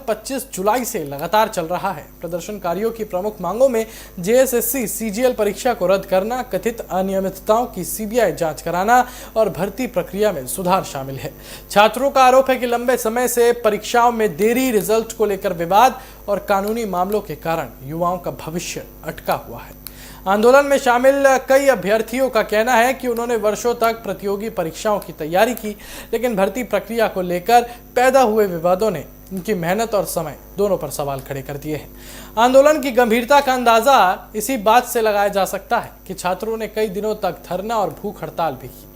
25 जुलाई से लगातार चल रहा है। प्रदर्शनकारियों की प्रमुख मांगों में जेएसएससी सीजीएल परीक्षा को रद्द करना, कथित अनियमितताओं की सीबीआई जांच कराना और भर्ती प्रक्रिया में सुधार शामिल है। छात्रों का आरोप है कि लंबे समय से परीक्षाओं में देरी, रिजल्ट को लेकर विवाद और कानूनी मामलों के कारण युवाओं का भविष्य अटका हुआ है। आंदोलन में शामिल कई अभ्यर्थियों का कहना है कि उन्होंने वर्षों तक प्रतियोगी परीक्षाओं की तैयारी की, लेकिन भर्ती प्रक्रिया को लेकर पैदा हुए विवादों ने उनकी मेहनत और समय दोनों पर सवाल खड़े कर दिए हैं। आंदोलन की गंभीरता का अंदाजा इसी बात से लगाया जा सकता है कि छात्रों ने कई दिनों तक धरना और भूख हड़ताल भी की।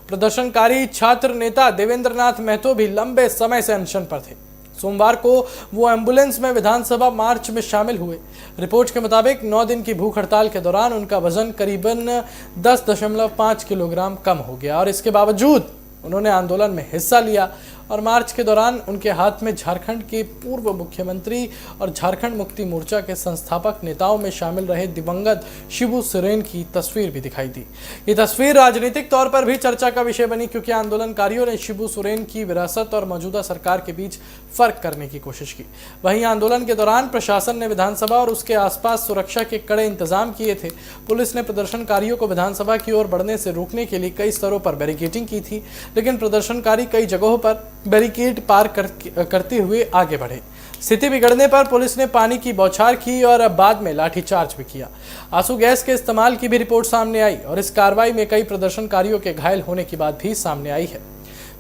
प्रदर्शनकारी छात्र नेता देवेंद्र नाथ महतो भी लंबे समय से अनशन पर थे। सोमवार को वो एम्बुलेंस में विधानसभा मार्च में शामिल हुए। रिपोर्ट के मुताबिक 9 दिन की भूख हड़ताल के दौरान उनका वजन करीबन 10.5 किलोग्राम कम हो गया और इसके बावजूद उन्होंने आंदोलन में हिस्सा लिया और मार्च के दौरान उनके हाथ में झारखंड के पूर्व मुख्यमंत्री और झारखंड मुक्ति मोर्चा के संस्थापक नेताओं में शामिल रहे दिवंगत शिबू सोरेन की तस्वीर भी दिखाई दी। ये तस्वीर राजनीतिक तौर पर भी चर्चा का विषय बनी, क्योंकि आंदोलनकारियों ने शिबू सोरेन की विरासत और मौजूदा सरकार के बीच फर्क करने की कोशिश की। वहीं आंदोलन के दौरान प्रशासन ने विधानसभा और उसके आसपास सुरक्षा के कड़े इंतजाम किए थे। पुलिस ने प्रदर्शनकारियों को विधानसभा की ओर बढ़ने से रोकने के लिए कई स्तरों पर बैरिकेडिंग की थी, लेकिन प्रदर्शनकारी कई जगहों पर बैरिकेड पार करते हुए आगे बढ़े। स्थिति बिगड़ने पर पुलिस ने पानी की बौछार की और बाद में लाठीचार्ज भी किया। आंसू गैस के इस्तेमाल की भी रिपोर्ट सामने आई और इस कार्रवाई में कई प्रदर्शनकारियों के घायल होने की बात भी सामने आई है।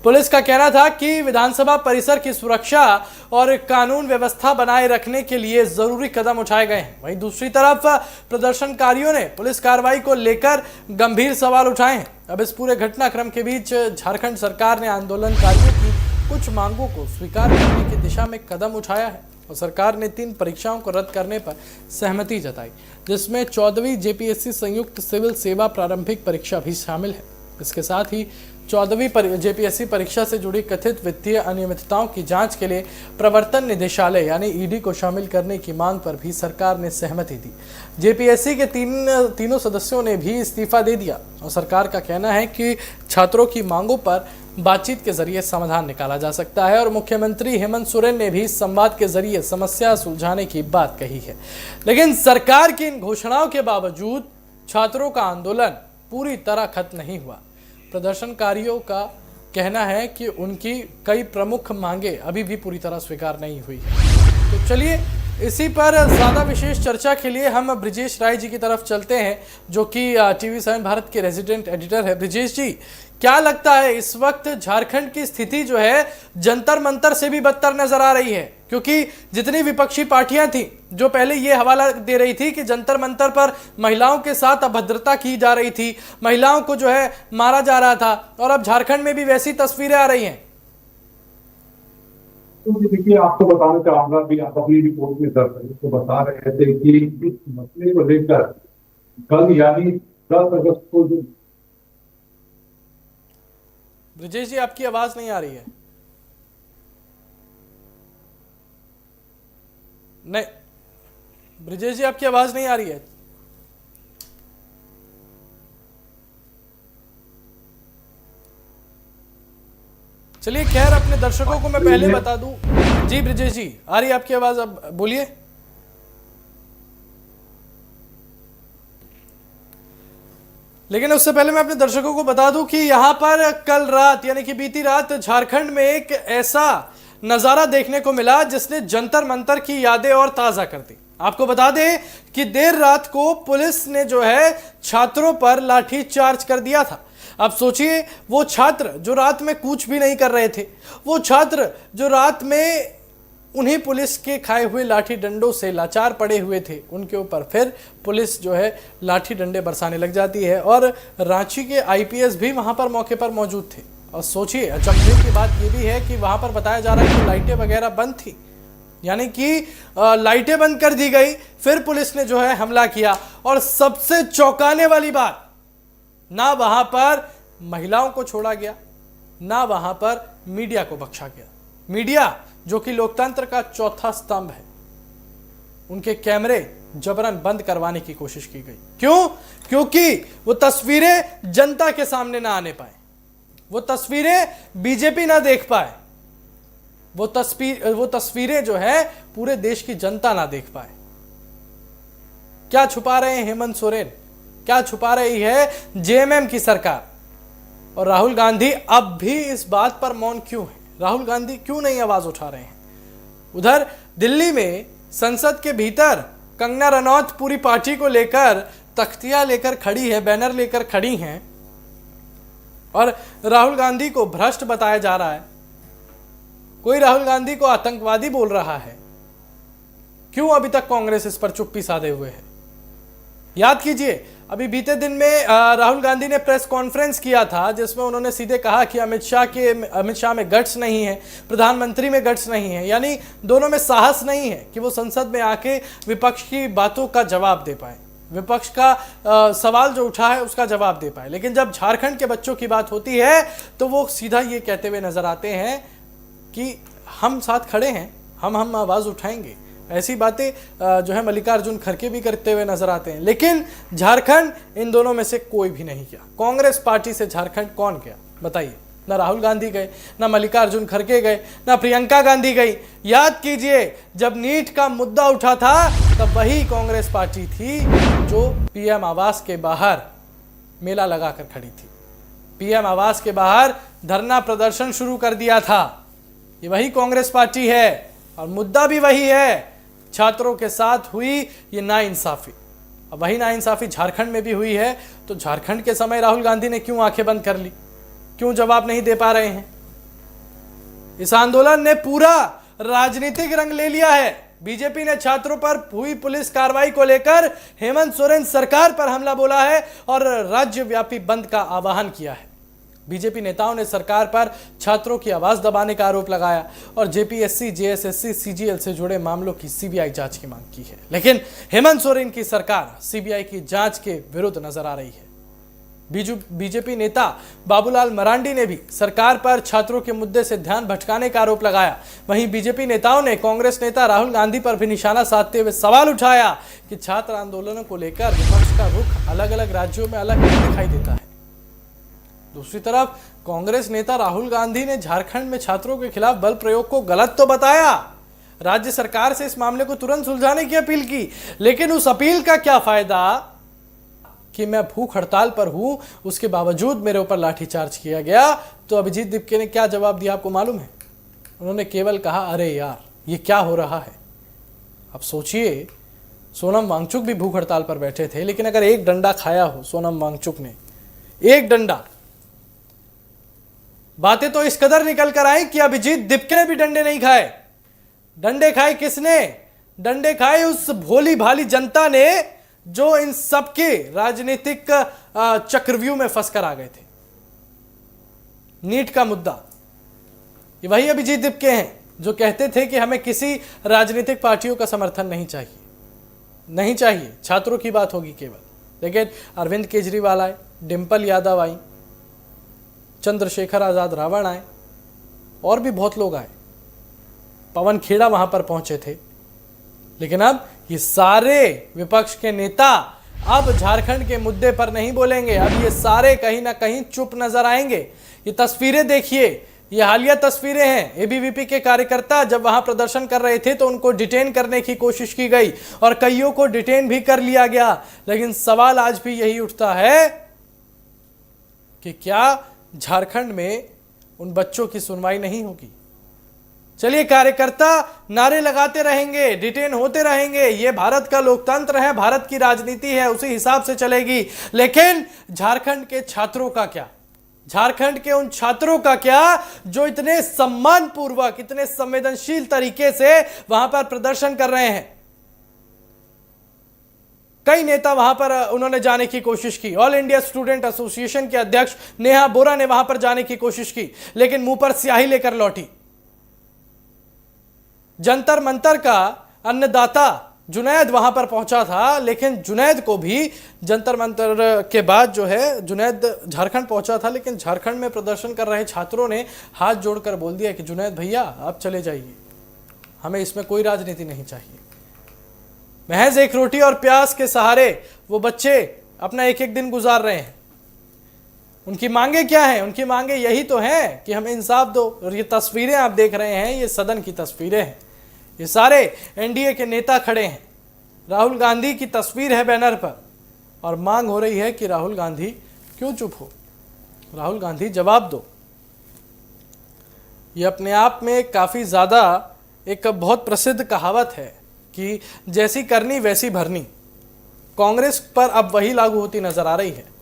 पुलिस का कहना था कि विधानसभा परिसर की सुरक्षा और कानून व्यवस्था बनाए रखने के लिए जरूरी कदम उठाए गए हैं। वहीं दूसरी तरफ प्रदर्शनकारियों ने पुलिस कार्रवाई को लेकर गंभीर सवाल उठाए हैं। अब इस पूरे घटनाक्रम के बीच झारखंड सरकार ने आंदोलनकारियों की कुछ मांगों को स्वीकार करने की दिशा में कदम उठाया है और सरकार ने 3 परीक्षाओं को रद्द करने पर सहमति जताई, जिसमें 14वीं जेपीएससी संयुक्त सिविल सेवा प्रारंभिक परीक्षा भी शामिल है। इसके साथ ही 14वीं जेपीएससी परीक्षा से जुड़ी कथित वित्तीय अनियमितताओं की जांच के लिए प्रवर्तन निदेशालय यानी ईडी को शामिल करने की मांग पर भी सरकार ने सहमति दी। जेपीएससी के तीनों सदस्यों ने भी इस्तीफा दे दिया और सरकार का कहना है कि छात्रों की मांगों पर बातचीत के जरिए समाधान निकाला जा सकता है और मुख्यमंत्री हेमंत सोरेन ने भी संवाद के जरिए समस्या सुलझाने की बात कही है। लेकिन सरकार की इन घोषणाओं के बावजूद छात्रों का आंदोलन पूरी तरह खत्म नहीं हुआ। प्रदर्शनकारियों का कहना है कि उनकी कई प्रमुख मांगे अभी भी पूरी तरह स्वीकार नहीं हुई है। तो चलिए इसी पर ज़्यादा विशेष चर्चा के लिए हम ब्रिजेश राय जी की तरफ चलते हैं, जो कि TV7 भारत के रेजिडेंट एडिटर है। ब्रिजेश जी, क्या लगता है इस वक्त झारखंड की स्थिति जो है जंतर मंतर से भी बदतर नजर आ रही है? क्योंकि जितनी विपक्षी पार्टियां थी जो पहले ये हवाला दे रही थी कि जंतर मंतर पर महिलाओं के साथ अभद्रता की जा रही थी, महिलाओं को जो है मारा जा रहा था, और अब झारखंड में भी वैसी तस्वीरें आ रही हैं। देखिए, आपको बताना चाहूंगा कि आप अपनी रिपोर्ट में दर्ज तो बता रहे थे कि इस मसले को लेकर कल यानी 10 अगस्त को जो ब्रिजेश जी, आपकी आवाज नहीं आ रही है। नहीं ब्रिजेश जी, आपकी आवाज नहीं आ रही है। चलिए खैर, अपने दर्शकों को मैं पहले बता दूं। जी ब्रिजेश जी, आ रही है आपकी आवाज, अब बोलिए। लेकिन उससे पहले मैं अपने दर्शकों को बता दूं कि यहां पर कल रात यानी कि बीती रात झारखंड में एक ऐसा नजारा देखने को मिला जिसने जंतर मंतर की यादें और ताजा कर दी। आपको बता दें कि देर रात को पुलिस ने जो है छात्रों पर लाठी चार्ज कर दिया था। अब सोचिए, वो छात्र जो रात में कुछ भी नहीं कर रहे थे, वो छात्र जो रात में उन्हीं पुलिस के खाए हुए लाठी डंडों से लाचार पड़े हुए थे, उनके ऊपर फिर पुलिस जो है लाठी डंडे बरसाने लग जाती है। और रांची के आईपीएस भी वहां पर मौके पर मौजूद थे। और सोचिए, अचंभे की बात यह भी है कि वहां पर बताया जा रहा है कि लाइटें वगैरह बंद थी, यानी कि लाइटें बंद कर दी गई, फिर पुलिस ने जो है हमला किया। और सबसे चौंकाने वाली बात, ना वहां पर महिलाओं को छोड़ा गया, ना वहां पर मीडिया को बख्शा गया। मीडिया जो कि लोकतंत्र का चौथा स्तंभ है, उनके कैमरे जबरन बंद करवाने की कोशिश की गई। क्यों? क्योंकि वो तस्वीरें जनता के सामने ना आने पाए, वो तस्वीरें बीजेपी ना देख पाए। वो तस्वीरें जो है पूरे देश की जनता ना देख पाए। क्या छुपा रहे हैं हेमंत सोरेन, क्या छुपा रही है जेएमएम की सरकार? और राहुल गांधी अब भी इस बात पर मौन क्यों है? राहुल गांधी क्यों नहीं आवाज उठा रहे हैं? उधर दिल्ली में संसद के भीतर कंगना रनौत पूरी पार्टी को लेकर तख्तियां लेकर खड़ी है, बैनर लेकर खड़ी हैं और राहुल गांधी को भ्रष्ट बताया जा रहा है। कोई राहुल गांधी को आतंकवादी बोल रहा है। क्यों अभी तक कांग्रेस इस पर चुप्पी साधे हुए है? याद कीजिए, अभी बीते दिन में राहुल गांधी ने प्रेस कॉन्फ्रेंस किया था जिसमें उन्होंने सीधे कहा कि अमित शाह में गट्स नहीं है, प्रधानमंत्री में गट्स नहीं है, यानी दोनों में साहस नहीं है कि वो संसद में आके विपक्ष की बातों का जवाब दे पाए, विपक्ष का सवाल जो उठा है उसका जवाब दे पाए। लेकिन जब झारखंड के बच्चों की बात होती है तो वो सीधा ये कहते हुए नजर आते हैं कि हम साथ खड़े हैं, हम आवाज उठाएंगे। ऐसी बातें जो है मल्लिकार्जुन खड़गे भी करते हुए नजर आते हैं। लेकिन झारखंड इन दोनों में से कोई भी नहीं गया। कांग्रेस पार्टी से झारखंड कौन गया बताइए? ना राहुल गांधी गए, ना मल्लिकार्जुन खड़गे गए, ना प्रियंका गांधी गई। याद कीजिए, जब नीट का मुद्दा उठा था तब वही कांग्रेस पार्टी थी जो पीएम आवास के बाहर मेला लगाकर खड़ी थी, पीएम आवास के बाहर धरना प्रदर्शन शुरू कर दिया था। ये वही कांग्रेस पार्टी है और मुद्दा भी वही है। छात्रों के साथ हुई ये नाइंसाफी, अब वही नाइंसाफी झारखंड में भी हुई है। तो झारखंड के समय राहुल गांधी ने क्यों आंखें बंद कर ली? क्यों जवाब नहीं दे पा रहे हैं? इस आंदोलन ने पूरा राजनीतिक रंग ले लिया है। बीजेपी ने छात्रों पर हुई पुलिस कार्रवाई को लेकर हेमंत सोरेन सरकार पर हमला बोला है और राज्यव्यापी बंद का आह्वान किया है। बीजेपी नेताओं ने सरकार पर छात्रों की आवाज दबाने का आरोप लगाया और जेपीएससी, जेएसएससी, सीजीएल से जुड़े मामलों की सीबीआई जांच की मांग की है। लेकिन हेमंत सोरेन की सरकार सीबीआई की जांच के विरुद्ध नजर आ रही है। बीजेपी नेता बाबूलाल मरांडी ने भी सरकार पर छात्रों के मुद्दे से ध्यान भटकाने का आरोप लगाया। वहीं बीजेपी नेताओं ने कांग्रेस नेता राहुल गांधी पर भी निशाना साधते हुए सवाल उठाया कि छात्र आंदोलनों को लेकर विपक्ष का रुख अलग अलग राज्यों में अलग दिखाई देता है। दूसरी तरफ कांग्रेस नेता राहुल गांधी ने झारखंड में छात्रों के खिलाफ बल प्रयोग को गलत तो बताया, राज्य सरकार से इस मामले को तुरंत सुलझाने की अपील की, लेकिन उस अपील का क्या फायदा कि मैं भूख हड़ताल पर हूं, उसके बावजूद मेरे ऊपर लाठीचार्ज किया गया। तो अभिजीत दिपके ने क्या जवाब दिया आपको मालूम है? उन्होंने केवल कहा, अरे यार ये क्या हो रहा है। अब सोचिए, सोनम वांगचुक भी भूख हड़ताल पर बैठे थे, लेकिन अगर एक डंडा खाया हो सोनम वांगचुक ने, एक डंडा, बातें तो इस कदर निकल कर आई कि अभिजीत दिपके ने भी डंडे नहीं खाए। डंडे खाए किसने? डंडे खाए उस भोली भाली जनता ने जो इन सबके राजनीतिक चक्रव्यूह में फंसकर आ गए थे। नीट का मुद्दा, ये वही अभिजीत दिपके हैं जो कहते थे कि हमें किसी राजनीतिक पार्टियों का समर्थन नहीं चाहिए, नहीं चाहिए, छात्रों की बात होगी केवल। लेकिन अरविंद केजरीवाल आए, डिंपल यादव आई, चंद्रशेखर आजाद रावण आए और भी बहुत लोग आए, पवन खेड़ा वहां पर पहुंचे थे। लेकिन अब ये सारे विपक्ष के नेता अब झारखंड के मुद्दे पर नहीं बोलेंगे। अब ये सारे कहीं ना कहीं चुप नजर आएंगे। ये तस्वीरें देखिए, ये हालिया तस्वीरें हैं। एबीवीपी के कार्यकर्ता जब वहां प्रदर्शन कर रहे थे तो उनको डिटेन करने की कोशिश की गई और कईयों को डिटेन भी कर लिया गया। लेकिन सवाल आज भी यही उठता है कि क्या झारखंड में उन बच्चों की सुनवाई नहीं होगी? चलिए, कार्यकर्ता नारे लगाते रहेंगे, डिटेन होते रहेंगे, ये भारत का लोकतंत्र है, भारत की राजनीति है, उसी हिसाब से चलेगी। लेकिन झारखंड के छात्रों का क्या? झारखंड के उन छात्रों का क्या जो इतने सम्मानपूर्वक, इतने संवेदनशील तरीके से वहां पर प्रदर्शन कर रहे हैं? कई नेता वहां पर उन्होंने जाने की कोशिश की। ऑल इंडिया स्टूडेंट एसोसिएशन के अध्यक्ष नेहा बोरा ने वहां पर जाने की कोशिश की, लेकिन मुंह पर स्याही लेकर लौटी। जंतर मंतर का अन्नदाता जुनैद वहां पर पहुंचा था, लेकिन जुनैद को भी जंतर मंतर के बाद जो है जुनैद झारखंड पहुंचा था, लेकिन झारखंड में प्रदर्शन कर रहे छात्रों ने हाथ जोड़कर बोल दिया कि जुनैद भैया आप चले जाइए, हमें इसमें कोई राजनीति नहीं चाहिए। महज एक रोटी और प्याज के सहारे वो बच्चे अपना एक एक दिन गुजार रहे हैं। उनकी मांगे क्या हैं? उनकी मांगे यही तो हैं कि हमें इंसाफ दो। और ये तस्वीरें आप देख रहे हैं, ये सदन की तस्वीरें हैं, ये सारे एनडीए के नेता खड़े हैं, राहुल गांधी की तस्वीर है बैनर पर, और मांग हो रही है कि राहुल गांधी क्यों चुप हो, राहुल गांधी जवाब दो। ये अपने आप में काफ़ी ज़्यादा एक बहुत प्रसिद्ध कहावत है कि जैसी करनी वैसी भरनी, कांग्रेस पर अब वही लागू होती नजर आ रही है।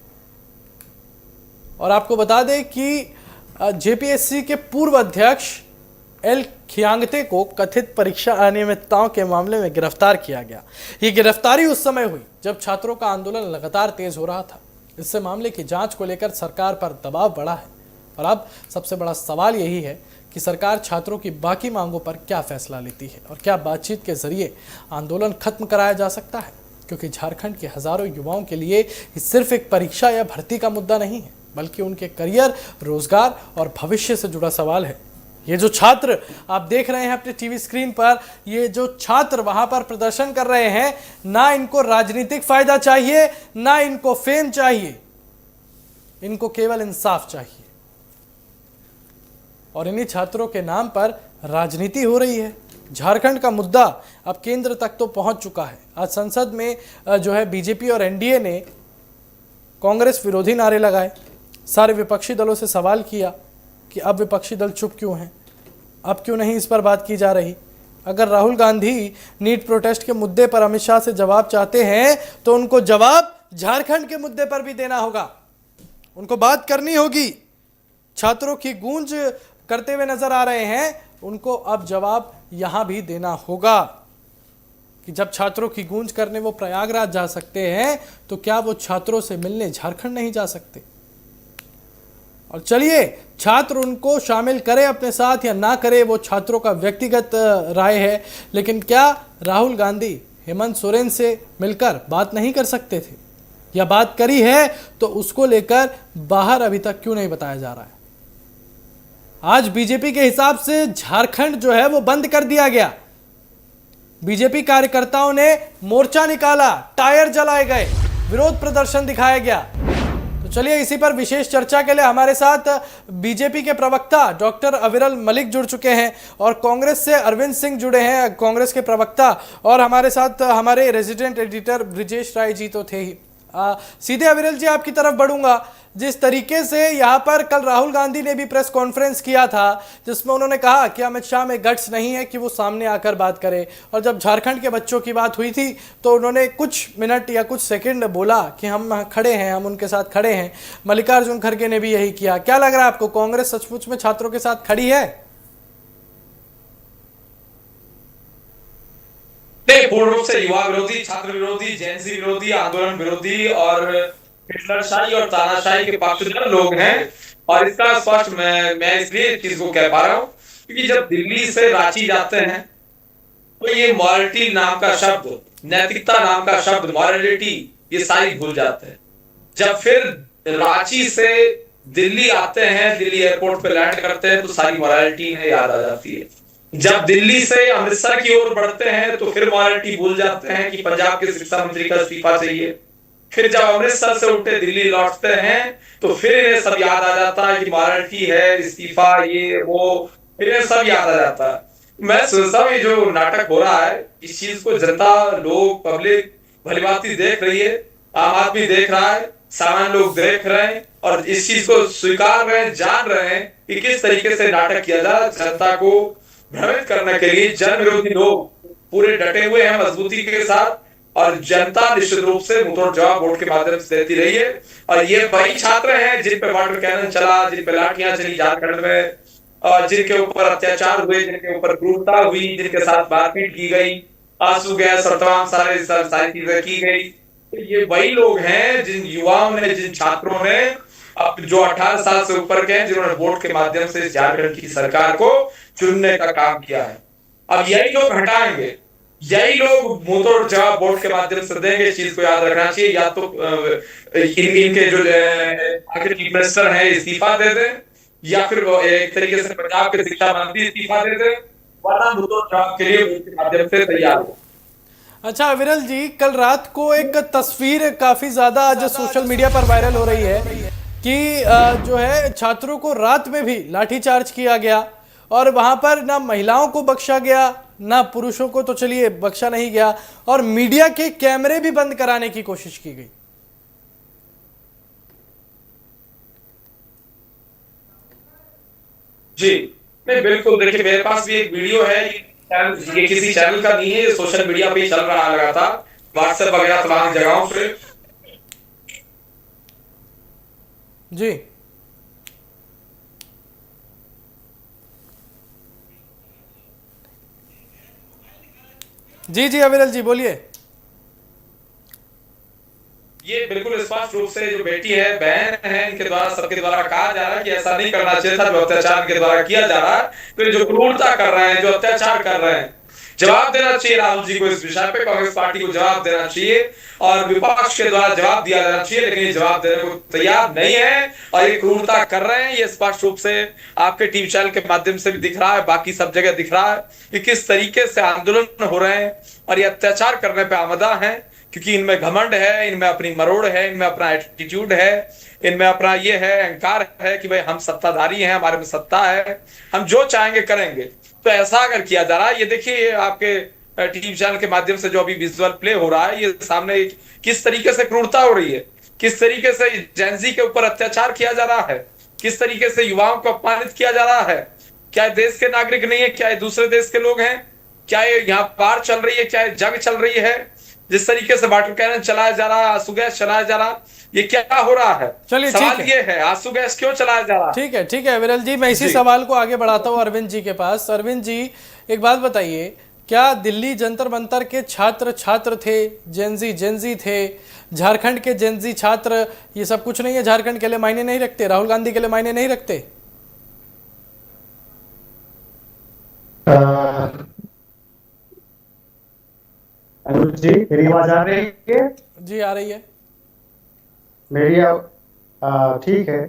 और आपको बता दें कि जेपीएससी के पूर्व अध्यक्ष एल खियांगते को कथित परीक्षा अनियमितताओं के मामले में गिरफ्तार किया गया। ये गिरफ्तारी उस समय हुई जब छात्रों का आंदोलन लगातार तेज हो रहा था। इससे मामले की जांच को लेकर सरकार पर दबाव बढ़ा है और अब सबसे बड़ा सवाल यही है कि सरकार छात्रों की बाकी मांगों पर क्या फैसला लेती है और क्या बातचीत के जरिए आंदोलन खत्म कराया जा सकता है, क्योंकि झारखंड के हजारों युवाओं के लिए ये सिर्फ एक परीक्षा या भर्ती का मुद्दा नहीं है, बल्कि उनके करियर, रोजगार और भविष्य से जुड़ा सवाल है। ये जो छात्र आप देख रहे हैं अपने टीवी स्क्रीन पर, ये जो छात्र वहां पर प्रदर्शन कर रहे हैं, ना इनको राजनीतिक फायदा चाहिए, ना इनको फेम चाहिए, इनको केवल इंसाफ चाहिए। और इन्हीं छात्रों के नाम पर राजनीति हो रही है। झारखंड का मुद्दा अब केंद्र तक तो पहुंच चुका है। आज संसद में जो है बीजेपी और एनडीए ने कांग्रेस विरोधी नारे लगाए, सारे विपक्षी दलों से सवाल किया कि अब विपक्षी दल चुप क्यों हैं, अब क्यों नहीं इस पर बात की जा रही। अगर राहुल गांधी नीट प्रोटेस्ट के मुद्दे पर अमित शाह से जवाब चाहते हैं तो उनको जवाब झारखंड के मुद्दे पर भी देना होगा, उनको बात करनी होगी। छात्रों की गूंज करते हुए नजर आ रहे हैं, उनको अब जवाब यहां भी देना होगा कि जब छात्रों की गूंज करने वो प्रयागराज जा सकते हैं तो क्या वो छात्रों से मिलने झारखंड नहीं जा सकते। और चलिए, छात्र उनको शामिल करे अपने साथ या ना करे, वो छात्रों का व्यक्तिगत राय है, लेकिन क्या राहुल गांधी हेमंत सोरेन से मिलकर बात नहीं कर सकते थे, या बात करी है तो उसको लेकर बाहर अभी तक क्यों नहीं बताया जा रहा है। आज बीजेपी के हिसाब से झारखंड जो है वो बंद कर दिया गया। बीजेपी कार्यकर्ताओं ने मोर्चा निकाला, टायर जलाए गए, विरोध प्रदर्शन दिखाया गया। तो चलिए, इसी पर विशेष चर्चा के लिए हमारे साथ बीजेपी के प्रवक्ता डॉक्टर अविरल मलिक जुड़ चुके हैं और कांग्रेस से अरविंद सिंह जुड़े हैं, कांग्रेस के प्रवक्ता, और हमारे साथ हमारे रेजिडेंट एडिटर ब्रिजेश राय जी तो थे ही। सीधे अविरल जी आपकी तरफ बढ़ूंगा। जिस तरीके से यहाँ पर कल राहुल गांधी ने भी प्रेस कॉन्फ्रेंस किया था, जिसमें उन्होंने कहा कि अमित शाह में गट्स नहीं है कि वो सामने आकर बात करे, और जब झारखंड के बच्चों की बात हुई थी तो उन्होंने कुछ मिनट या कुछ सेकंड बोला कि हम खड़े हैं, हम उनके साथ खड़े हैं। मल्लिकार्जुन खड़गे ने भी यही किया। क्या लग रहा है आपको, कांग्रेस सचमुच में छात्रों के साथ खड़ी है? पूर्ण रूप से युवा विरोधी, छात्र विरोधी, जेएनसी विरोधी, आंदोलन विरोधी और हिटलरशाही और तानाशाही के पक्षधर लोग हैं। और इसका स्पष्ट मैं इसलिए इस चीज को कह पा रहा हूं क्योंकि जब दिल्ली से रांची जाते हैं तो ये मॉरलिटी नाम का शब्द, नैतिकता नाम का शब्द, मॉरलिटी, ये सारी भूल जाते हैं। जब फिर रांची से दिल्ली आते हैं, दिल्ली एयरपोर्ट पे लैंड करते हैं, तो सारी मॉरलिटी इन्हें याद आ जाती है। जब दिल्ली से अमृतसर की ओर बढ़ते हैं तो फिर मॉरलिटी भूल जाते हैं कि पंजाब के शिक्षा मंत्री का इस्तीफा चाहिए। फिर जब अमृतसर से उठे दिल्ली लौटते हैं तो फिर इन्हें सब याद आ जाता है कि मॉरलिटी है, इस्तीफा, ये वो, फिर इन्हें सब याद आ जाता है। मैं सोचता हूँ ये जो नाटक हो रहा है, इस चीज को जनता, लोग, पब्लिक भलीभांति देख रही है, आम आदमी देख रहा है, सामान्य लोग देख रहे हैं और इस चीज को स्वीकार रहे हैं, जान रहे हैं कि किस तरीके से नाटक किया जा। जनता को भ्रमित करने के लिए जन विरोधी लोग पूरे डटे हुए हैं मजबूती के साथ, और जनता निश्चित रूप से मुंहतोड़ जवाब वोट के माध्यम से देती रही है। और ये वही छात्र हैं जिन पे वाटर कैनन चला, जिन पे लाठियां चली झारखंड में, और जिनके ऊपर अत्याचार हुए, जिनके ऊपर क्रूरता हुई, जिनके साथ मारपीट की गई, आंसू गैस और तमाम सारी चीजें की गई। तो ये वही लोग हैं जिन युवाओं ने, जिन छात्रों ने, अब जो 18 साल से ऊपर के हैं, जिन्होंने वोट के माध्यम से झारखंड की सरकार को चुनने का काम किया है। अब यही लोग हटाएंगे, यही लोग मुंहतोड़ जवाब वोट के माध्यम से देंगे। इस चीज को याद रखना चाहिए। या तो इनके जो आखिर चीफ मिनिस्टर है इस्तीफा दे दें, या फिर एक तरीके से पंजाब के शिक्षा मंत्री इस्तीफा दे दें, वरना मुंहतोड़ जवाब के लिए वोट के माध्यम से तैयार हो। अच्छा अविरल जी, कल रात को एक तस्वीर काफी ज्यादा आज सोशल मीडिया पर वायरल हो रही है कि जो है छात्रों को रात में भी लाठीचार्ज किया गया और वहां पर ना महिलाओं को बख्शा गया ना पुरुषों को तो चलिए बख्शा नहीं गया और मीडिया के कैमरे भी बंद कराने की कोशिश की गई। जी नहीं, बिल्कुल। देखिए, मेरे पास भी एक वीडियो है, ये किसी चैनल का नहीं है, ये सोशल मीडिया पे ही चल रहा है लगातार, व्हाट्सएप वगैरह तमाम जगहों पे। जी जी जी अविरल जी बोलिए। ये बिल्कुल स्पष्ट रूप से जो बेटी है, बहन है, इनके द्वारा, सबके द्वारा कहा जा रहा है कि ऐसा नहीं करना चाहिए था, जो अत्याचार के द्वारा किया जा रहा है। तो जो क्रूरता कर रहे हैं, जो अत्याचार कर रहे हैं, जवाब देना चाहिए राहुल जी को इस विषय पे, कांग्रेस पार्टी को जवाब देना चाहिए और विपक्ष के द्वारा जवाब दिया जाना चाहिए, लेकिन ये जवाब देने को तैयार नहीं है और ये क्रूरता कर रहे हैं। ये स्पष्ट रूप से आपके टीवी चैनल के माध्यम से भी दिख रहा है, बाकी सब जगह दिख रहा है कि किस तरीके से आंदोलन हो रहे हैं और ये अत्याचार करने पे आमदा है, क्योंकि इनमें घमंड है, इनमें अपनी मरोड़ है, इनमें अपना एटीट्यूड है, इनमें अपना ये है, अहंकार है कि भाई हम सत्ताधारी हैं, हमारे में सत्ता है, हम जो चाहेंगे करेंगे। तो ऐसा अगर किया जा रहा है, ये देखिए आपके टीवी चैनल के माध्यम से जो अभी विजुअल प्ले हो रहा है, ये सामने किस तरीके से क्रूरता हो रही है, किस तरीके से जेंजी के ऊपर अत्याचार किया जा रहा है, किस तरीके से युवाओं को अपमानित किया जा रहा है। क्या ये देश के नागरिक नहीं है? क्या ये दूसरे देश के लोग हैं? क्या ये यहाँ पार चल रही है? क्या ये जंग चल रही है? जिस तरीके से वाटर कैनन चलाया जा रहा है, आंसू गैस चलाया जा रहा, ये क्या हो रहा है? चलिए सवाल ये है, आंसू गैस क्यों चलाया जा रहा है? ठीक है विरल जी, मैं इसी सवाल को आगे बढ़ाता हूँ अरविंद जी के पास। अरविंद जी एक बात बताइए, क्या दिल्ली जंतर मंतर के छात्र थे, जेंजी थे, झारखंड के जेंजी छात्र, ये सब कुछ नहीं है? झारखंड के लिए मायने नहीं रखते? राहुल गांधी के लिए मायने नहीं रखते? अनुज जी, मेरी आवाज आ रही है? जी आ रही है मेरी ठीक है।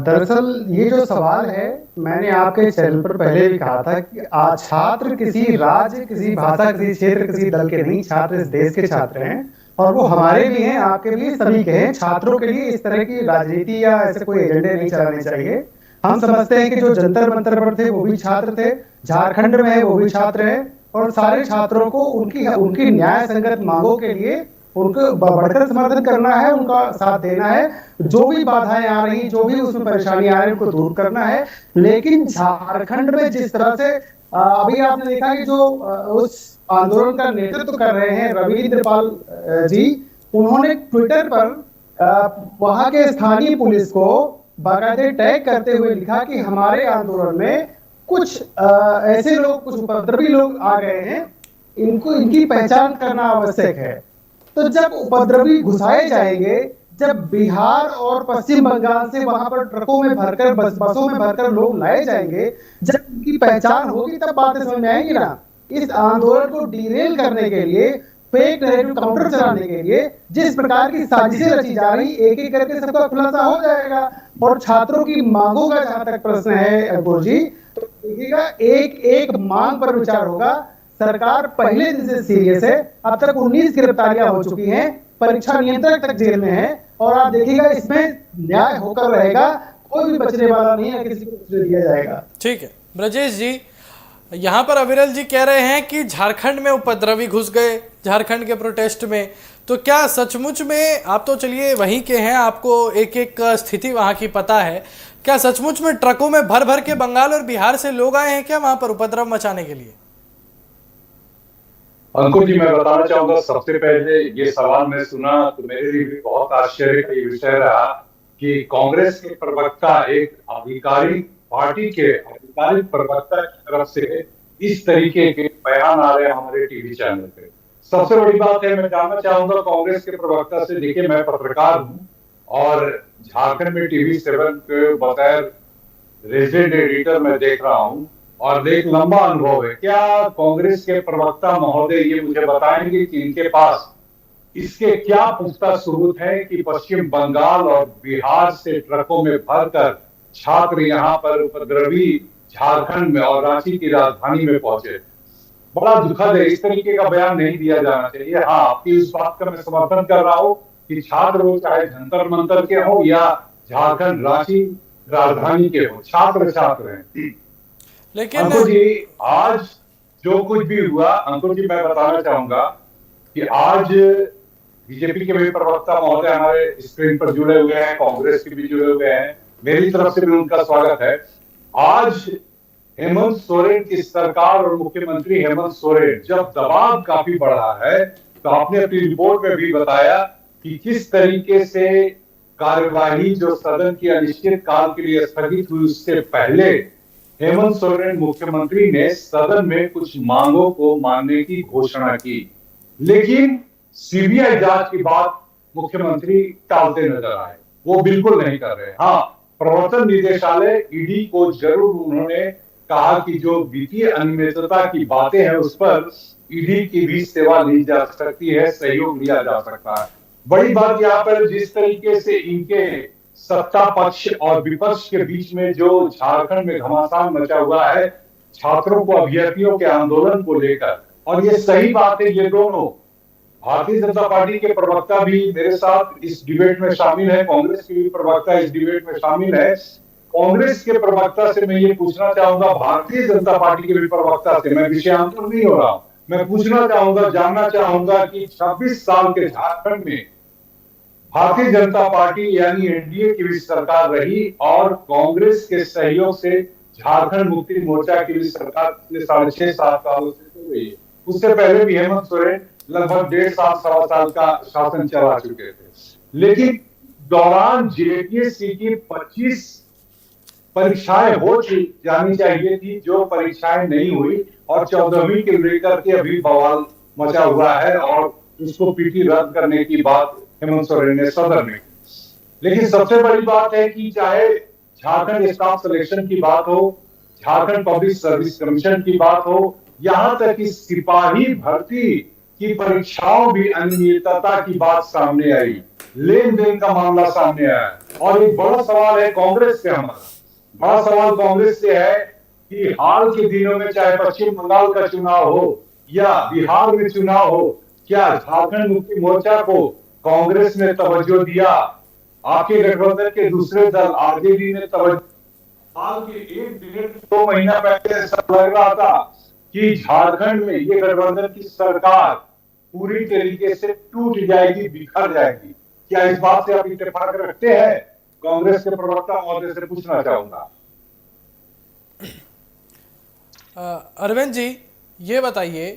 दरअसल ये जो सवाल है, मैंने आपके चैनल पर पहले भी कहा था कि छात्र किसी राज्य, किसी भाषा, किसी क्षेत्र, किसी दल के नहीं, छात्र इस देश के छात्र हैं और वो हमारे भी हैं, आपके भी, सभी के हैं। छात्रों के लिए इस तरह की राजनीति या ऐसे कोई एजेंडे नहीं चलाने चाहिए। हम समझते हैं कि जो जंतर मंतर पर थे वो भी छात्र थे, झारखंड में है वो भी छात्र है, और सारे छात्रों को उनकी न्याय संगत मांगों के लिए उनको बढ़कर समर्थन करना है, उनका साथ देना है। जो भी बाधाएं आ रही, जो भी उसमें परेशानी आ रही, उनको दूर करना है। लेकिन झारखंड में जिस तरह से अभी आपने देखा कि जो उस आंदोलन का नेतृत्व कर रहे हैं रविंद्र पाल जी, उन्होंने ट्विटर पर वहां के स्थानीय पुलिस को बाकायदे टैग करते हुए लिखा कि हमारे आंदोलन में कुछ ऐसे लोग, कुछ उपद्रवी लोग आ गए हैं, इनकी पहचान करना आवश्यक है। तो जब उपद्रवी घुसाए जाएंगे, जब बिहार और पश्चिम बंगाल से वहां पर ट्रकों में भरकर, बसों में भरकर लोग लाए जाएंगे, जब उनकी पहचान होगी तब बातें समझ में आएंगी ना। इस आंदोलन को डिरेल करने के लिए, फेक नैरेटिव काउंटर चलाने के लिए जिस प्रकार की साजिशें रची जा रही, एक एक करके सबका खुलासा हो जाएगा। और छात्रों की मांगों का जहां तक प्रश्न है अकबर जी, तो देखिएगा एक एक मांग पर विचार होगा। सरकार पहले दिन से सीरियस है, अब तक 19 गिरफ्तारियां हो चुकी हैं, परीक्षा नियंत्रक तक जेल में है, और आप देखिएगा इसमें न्याय होकर रहेगा, कोई भी बचने वाला नहीं है, किसी को कुछ दिया जाएगा। ठीक है ब्रजेश जी, यहाँ पर अविरल जी कह रहे हैं कि झारखंड में उपद्रवी घुस गए झारखंड के प्रोटेस्ट में, तो क्या सचमुच में, आप तो चलिए वहीं के हैं, आपको एक एक स्थिति वहां की पता है, क्या सचमुच में ट्रकों में भर भर के बंगाल और बिहार से लोग आए हैं क्या वहां पर उपद्रव मचाने के लिए? अंकुर जी, मैं बताना चाहूंगा, सबसे पहले ये सवाल मैं सुना तो मेरे लिए भी बहुत आश्चर्य का ये विषय रहा कि कांग्रेस के प्रवक्ता, एक आधिकारिक पार्टी के आधिकारिक प्रवक्ता की तरफ से इस तरीके के बयान आ रहे हैं हमारे टीवी चैनल पे। सबसे बड़ी बात है, मैं जानना चाहूंगा कांग्रेस के प्रवक्ता से, देखिए मैं पत्रकार हूं और झारखंड में TV7 के बतौर रेजिडेंट एडिटर मैं देख रहा हूं और एक लंबा अनुभव है। क्या कांग्रेस के प्रवक्ता महोदय ये मुझे बताएंगे कि इनके पास इसके क्या पुख्ता सबूत है कि पश्चिम बंगाल और बिहार से ट्रकों में भरकर छात्र यहाँ पर उपद्रवी झारखंड में और रांची की राजधानी में पहुंचे? बड़ा दुखद है, इस तरीके का बयान नहीं दिया जाना चाहिए। हाँ, आपकी इस बात का मैं समर्थन कर रहा हूँ कि छात्र हो चाहे जंतर मंतर के हो या झारखंड रांची राजधानी के हो, छात्र छात्र हैं। लेकिन अंकुर जी, आज जो कुछ भी हुआ, अंकुर जी मैं बताना चाहूंगा कि आज बीजेपी के भी प्रवक्ता महोदय हमारे स्क्रीन पर जुड़े हुए हैं, कांग्रेस के भी जुड़े हुए हैं, मेरी तरफ से भी उनका स्वागत है। आज हेमंत सोरेन की सरकार और मुख्यमंत्री हेमंत सोरेन जब दबाव काफी बढ़ा है, तो आपने अपनी रिपोर्ट में भी बताया कि किस तरीके से कार्यवाही जो सदन की अनिश्चित काल के लिए स्थगित हुई, उससे पहले हेमंत सोरेन मुख्यमंत्री ने सदन में कुछ मांगों को मानने की घोषणा की, लेकिन सीबीआई जांच की बात मुख्यमंत्री टालते नजर आए, वो बिल्कुल नहीं कर रहे। हाँ, प्रवर्तन निदेशालय ईडी को जरूर उन्होंने कहा कि जो वित्तीय अनियमितता की बातें हैं उस पर ईडी की भी सेवा ली जा सकती है, सहयोग लिया जा सकता है। बड़ी बात यहाँ पर जिस तरीके से इनके सत्ता पक्ष और विपक्ष के बीच में जो झारखंड में घमासान मचा हुआ है छात्रों को, अभ्यर्थियों के आंदोलन को लेकर, और ये सही बात है, ये दोनों भारतीय जनता पार्टी के प्रवक्ता भी मेरे साथ इस डिबेट में शामिल है, कांग्रेस के भी प्रवक्ता इस डिबेट में शामिल है। कांग्रेस के प्रवक्ता से मैं ये पूछना चाहूंगा, भारतीय जनता पार्टी के भी प्रवक्ता से, मैं विषयांतर नहीं हो रहा हूं, मैं पूछना चाहूंगा, जानना चाहूंगा कि 26 साल के झारखंड में भारतीय जनता पार्टी यानी एनडीए की भी सरकार रही और कांग्रेस के सहयोग से झारखंड मुक्ति मोर्चा की भी सरकार पिछले 6.5-7 सालों से चल रही है। उससे पहले भी हेमंत सोरेन लगभग 1.5 साल, सवा साल का शासन चला चुके थे, लेकिन दौरान जेपीएससी की 25 परीक्षाएं हो जानी चाहिए थी, जो परीक्षाएं नहीं हुई, और 14वीं के लेकर के अभी बवाल मचा हुआ है और उसको पीटी रद्द करने की बात हेमंत सोरेन ने सदन में। लेकिन सबसे बड़ी बात है कि चाहे झारखंड स्टाफ सिलेक्शन की बात हो, झारखंड पब्लिक सर्विस कमीशन की बात हो, यहां तक कि सिपाही भर्ती की परीक्षाओं भी अनियमितता की बात सामने आई, लेन देन का मामला सामने आया। और एक बड़ा सवाल है कांग्रेस से, हमारा बड़ा सवाल कांग्रेस से है कि हाल के दिनों में चाहे पश्चिम बंगाल का चुनाव हो या बिहार में चुनाव हो, क्या झारखंड मुक्ति मोर्चा को कांग्रेस ने तवज्जो दिया? आपके गठबंधन के दूसरे दल आरजेडी ने तवज्जो? हाल के 1-2 महीना पहले ऐसा लग रहा था कि झारखंड में ये गठबंधन की सरकार पूरी तरीके से टूट जाएगी, बिखर जाएगी। क्या इस बात से आप इत्तेफाक रखते हैं? कांग्रेस के प्रवक्ता महोदय से पूछना चाहूंगा। अरविंद जी, ये बताइए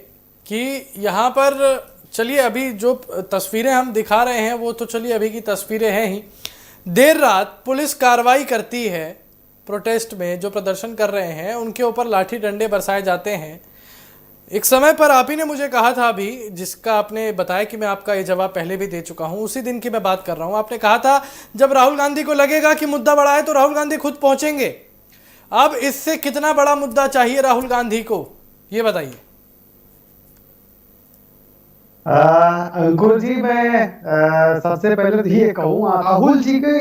कि यहाँ पर चलिए अभी जो तस्वीरें हम दिखा रहे हैं वो तो चलिए अभी की तस्वीरें हैं ही। देर रात पुलिस कार्रवाई करती है, प्रोटेस्ट में जो प्रदर्शन कर रहे हैं उनके ऊपर लाठी डंडे बरसाए जाते हैं। एक समय पर आप ही ने मुझे कहा था अभी, जिसका आपने बताया कि मैं आपका ये जवाब पहले भी दे चुका हूं, उसी दिन की मैं बात कर रहा हूं। आपने कहा था जब राहुल गांधी को लगेगा कि मुद्दा बड़ा है तो राहुल गांधी खुद पहुंचेंगे। अब इससे कितना बड़ा मुद्दा चाहिए राहुल गांधी को, ये बताइए। अंकुर जी, मैं सबसे पहले तो ये कहूँ, राहुल जी के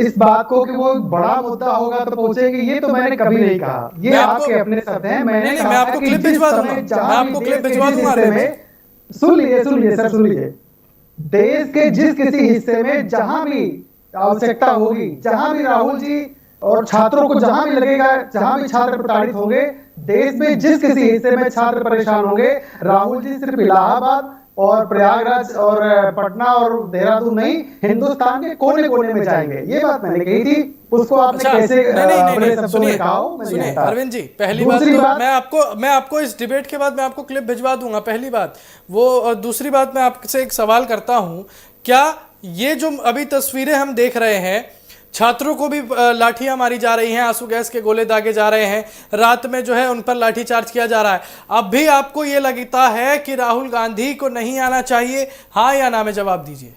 इस बात को कि वो बड़ा मुद्दा होगा तो पहुंचेंगे, ये तो मैंने कभी नहीं कहा। ये आपके अपने शब्द हैं। मैंने मैं आपको क्लिप भिजवा दूंगा, मैं आपको क्लिप भिजवा दूंगा। सुन लीजिए सर, सुन लीजिए। देश के जिस किसी हिस्से में जहां भी आवश्यकता होगी, जहां भी राहुल जी और छात्रों को जहां भी लगेगा, जहां भी छात्र प्रताड़ित होंगे, देश में जिस किसी हिस्से में छात्र परेशान होंगे, राहुल जी सिर्फ इलाहाबाद और प्रयागराज और पटना और देहरादून नहीं, हिंदुस्तान के कोने कोने में जाएंगे। ये बात मैंने कही थी, उसको आपने कैसे अपने शब्दों में कहा? सुनिए अरविंद जी, पहली बात तो मैं आपको इस डिबेट के बाद मैं आपको क्लिप भिजवा दूंगा, पहली बात वो। और दूसरी बात, मैं आपसे एक सवाल करता हूं, क्या ये जो अभी तस्वीरें हम देख रहे हैं, छात्रों को भी लाठियां मारी जा रही हैं, आंसू गैस के गोले दागे जा रहे हैं, रात में जो है उन पर लाठीचार्ज किया जा रहा है, अब भी आपको यह लगता है कि राहुल गांधी को नहीं आना चाहिए? हाँ या ना में जवाब दीजिए।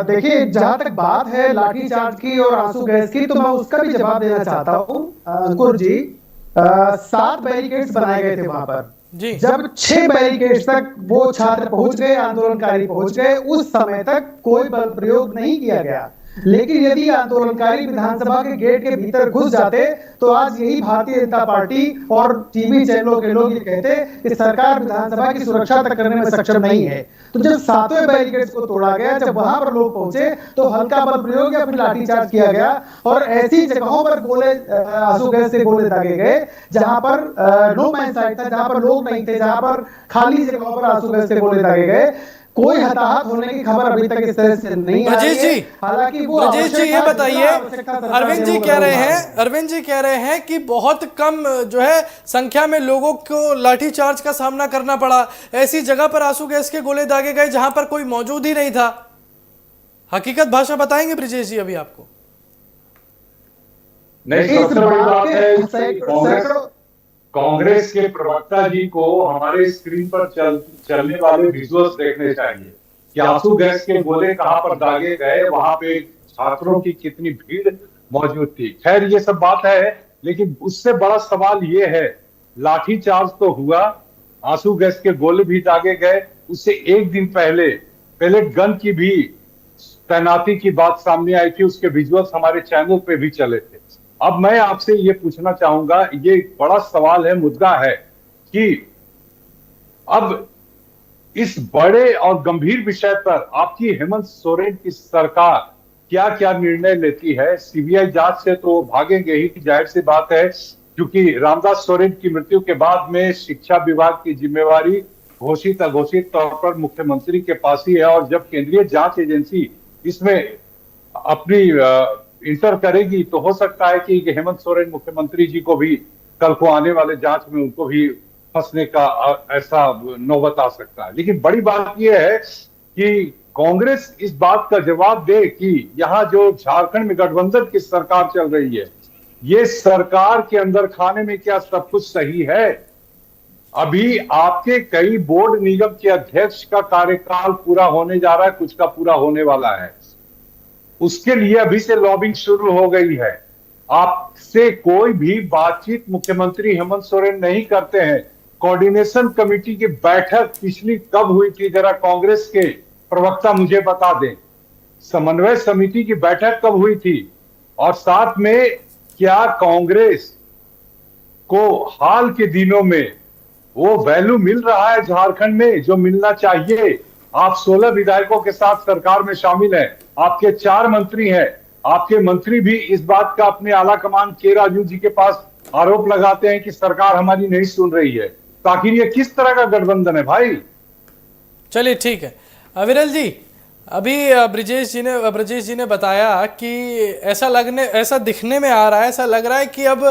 देखिए, जहां तक बात है लाठीचार्ज की और आंसू गैस की, तो मैं उसका भी जवाब देना चाहता हूं। अंकुर जी, 7 बैरिकेड्स बनाए गए थे वहां पर। जब 6 बैरिकेड्स तक वो छात्र पहुंच गए, आंदोलनकारी पहुंच गए, उस समय तक कोई बल प्रयोग नहीं किया गया। लेकिन यदि आंदोलनकारी विधानसभा के गेट के भीतर घुस जाते तो आज यही भारतीय जनता पार्टी और टीवी चैनलों के लोग ये कहते कि सरकार विधानसभा की सुरक्षा तक करने में सक्षम नहीं है। तो जब 7वें बैरिकेड्स को तोड़ा गया, जब वहां पर लोग पहुंचे तो हल्का बल प्रयोग या फिर लाठीचार्ज किया गया और ऐसी जगहों पर गोले आंसू गैस से गोले दागे गए जहां पर नो मैन साइड था, जहां पर लोग नहीं थे, जहां पर खाली जगहों पर आंसू गैस से गोले दागे गए। कोई हताहत होने की खबर अभी तक इस तरह से नहीं आई है। हालांकि वो ब्रजेश जी ये बताइए, अरविंद जी कह रहे हैं कि बहुत कम जो है संख्या में लोगों को लाठीचार्ज का सामना करना पड़ा, ऐसी जगह पर आंसू गैस के गोले दागे गए जहां पर कोई मौजूद ही नहीं था। हकीकत भाषा बताएंगे ब्रजेश जी अभी आपको? नहीं, सबसे बड़ी बात है कांग्रेस के प्रवक्ता जी को हमारे स्क्रीन पर चलने वाले विजुअल्स देखने चाहिए कि आंसू गैस के गोले कहां पर दागे गए, वहां पे छात्रों की कितनी भीड़ मौजूद थी। खैर ये सब बात है, लेकिन उससे बड़ा सवाल ये है, लाठीचार्ज तो हुआ, आंसू गैस के गोले भी दागे गए, उससे एक दिन पहले पेलेट गन की भी तैनाती की बात सामने आई थी, उसके विजुअल्स हमारे चैनल पे भी चले थे। अब मैं आपसे ये पूछना चाहूंगा, ये बड़ा सवाल है, मुद्दा है कि अब इस बड़े और गंभीर विषय पर आपकी हेमंत सोरेन की सरकार क्या क्या निर्णय लेती है। सीबीआई जांच से तो भागेंगे ही, जाहिर सी बात है, क्योंकि रामदास सोरेन की मृत्यु के बाद में शिक्षा विभाग की जिम्मेवारी घोषित अघोषित तौर पर मुख्यमंत्री के पास ही है, और जब केंद्रीय जांच एजेंसी इसमें अपनी इंटर करेगी तो हो सकता है कि हेमंत सोरेन मुख्यमंत्री जी को भी कल को आने वाले जांच में उनको भी फंसने का ऐसा नौबत आ सकता है। लेकिन बड़ी बात यह है कि कांग्रेस इस बात का जवाब दे कि यहाँ जो झारखंड में गठबंधन की सरकार चल रही है, ये सरकार के अंदर खाने में क्या सब कुछ सही है? अभी आपके कई बोर्ड निगम के अध्यक्ष का कार्यकाल पूरा होने जा रहा है, कुछ का पूरा होने वाला है, उसके लिए अभी से लॉबिंग शुरू हो गई है। आपसे कोई भी बातचीत मुख्यमंत्री हेमंत सोरेन नहीं करते हैं। कोऑर्डिनेशन कमेटी की बैठक पिछली कब हुई थी, जरा कांग्रेस के प्रवक्ता मुझे बता दें। समन्वय समिति की बैठक कब हुई थी? और साथ में क्या कांग्रेस को हाल के दिनों में वो वैल्यू मिल रहा है झारखंड में जो मिलना चाहिए? आप 16 विधायकों के साथ सरकार में शामिल हैं, आपके 4 मंत्री हैं, आपके मंत्री भी इस बात का अपने आला कमान के राजू जी के पास आरोप लगाते हैं कि सरकार हमारी नहीं सुन रही है। तो आखिर ये किस तरह का गठबंधन है भाई? चलिए ठीक है। विरल जी, अभी ब्रजेश जी ने बताया कि ऐसा दिखने में आ रहा है, ऐसा लग रहा है कि अब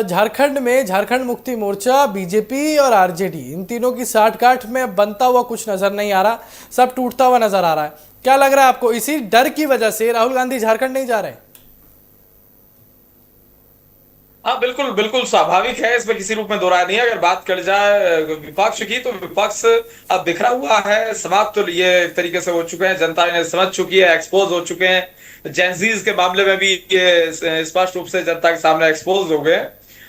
झारखंड में झारखंड मुक्ति मोर्चा, बीजेपी और आरजेडी, इन तीनों की साठगांठ में बनता हुआ कुछ नजर नहीं आ रहा, सब टूटता हुआ नजर आ रहा है। क्या लग रहा है आपको, इसी डर की वजह से राहुल गांधी झारखंड नहीं जा रहे? हाँ, बिल्कुल बिल्कुल स्वाभाविक है, इसमें किसी रूप में दो राय नहीं है। अगर बात कर जाए विपक्ष की, तो विपक्ष अब बिखरा हुआ है, समाप्त तो ये एक तरीके से हो चुके हैं, जनता इन्हें समझ चुकी है, एक्सपोज हो चुके हैं। जेंजीज के मामले में भी ये स्पष्ट रूप से जनता के सामने एक्सपोज हो गए।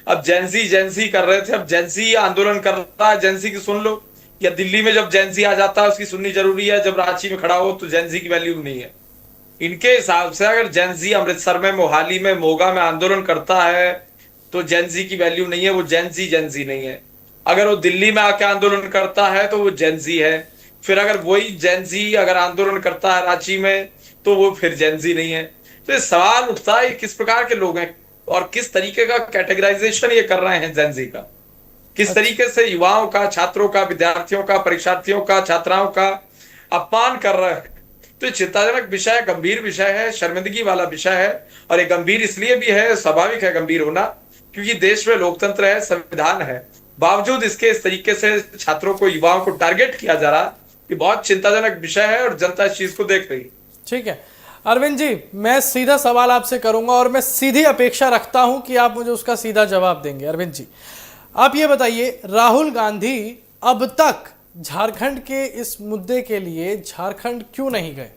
अब जेंजी कर रहे थे, अब जेंजी आंदोलन कर रहा है, जेंजी की सुन लो। या दिल्ली में जब जेंजी आ जाता है उसकी सुननी जरूरी है, जब रांची में खड़ा हो तो जेंजी की वैल्यू नहीं है। इनके हिसाब से अगर जेंजी अमृतसर में, मोहाली में, मोगा में आंदोलन करता है तो जेंजी की वैल्यू नहीं है, वो जेंजी नहीं है। अगर वो दिल्ली में आके आंदोलन करता है तो वो जेंजी है। फिर अगर वही जेंजी अगर आंदोलन करता है रांची में तो वो फिर जेंजी नहीं है। तो ये सवाल उठता है किस प्रकार के लोग हैं और किस तरीके का कैटेगराइजेशन ये कर रहे हैं जेंजी का, किस तरीके से युवाओं का, छात्रों का, विद्यार्थियों का, परीक्षार्थियों का, छात्राओं का अपमान कर रहे हैं। तो चिंताजनक विषय, गंभीर विषय है, शर्मिंदगी वाला विषय है। और ये गंभीर इसलिए भी है, स्वाभाविक है गंभीर होना, क्योंकि देश में लोकतंत्र है, संविधान है, बावजूद इसके इस तरीके से छात्रों को, युवाओं को टारगेट किया जा रहा, ये बहुत चिंताजनक विषय है और जनता इस चीज को देख रही। ठीक है अरविंद जी, मैं सीधा सवाल आपसे करूंगा और मैं सीधी अपेक्षा रखता हूं कि आप मुझे उसका सीधा जवाब देंगे। अरविंद जी, आप ये बताइए, राहुल गांधी अब तक झारखंड के इस मुद्दे के लिए झारखंड क्यों नहीं गए?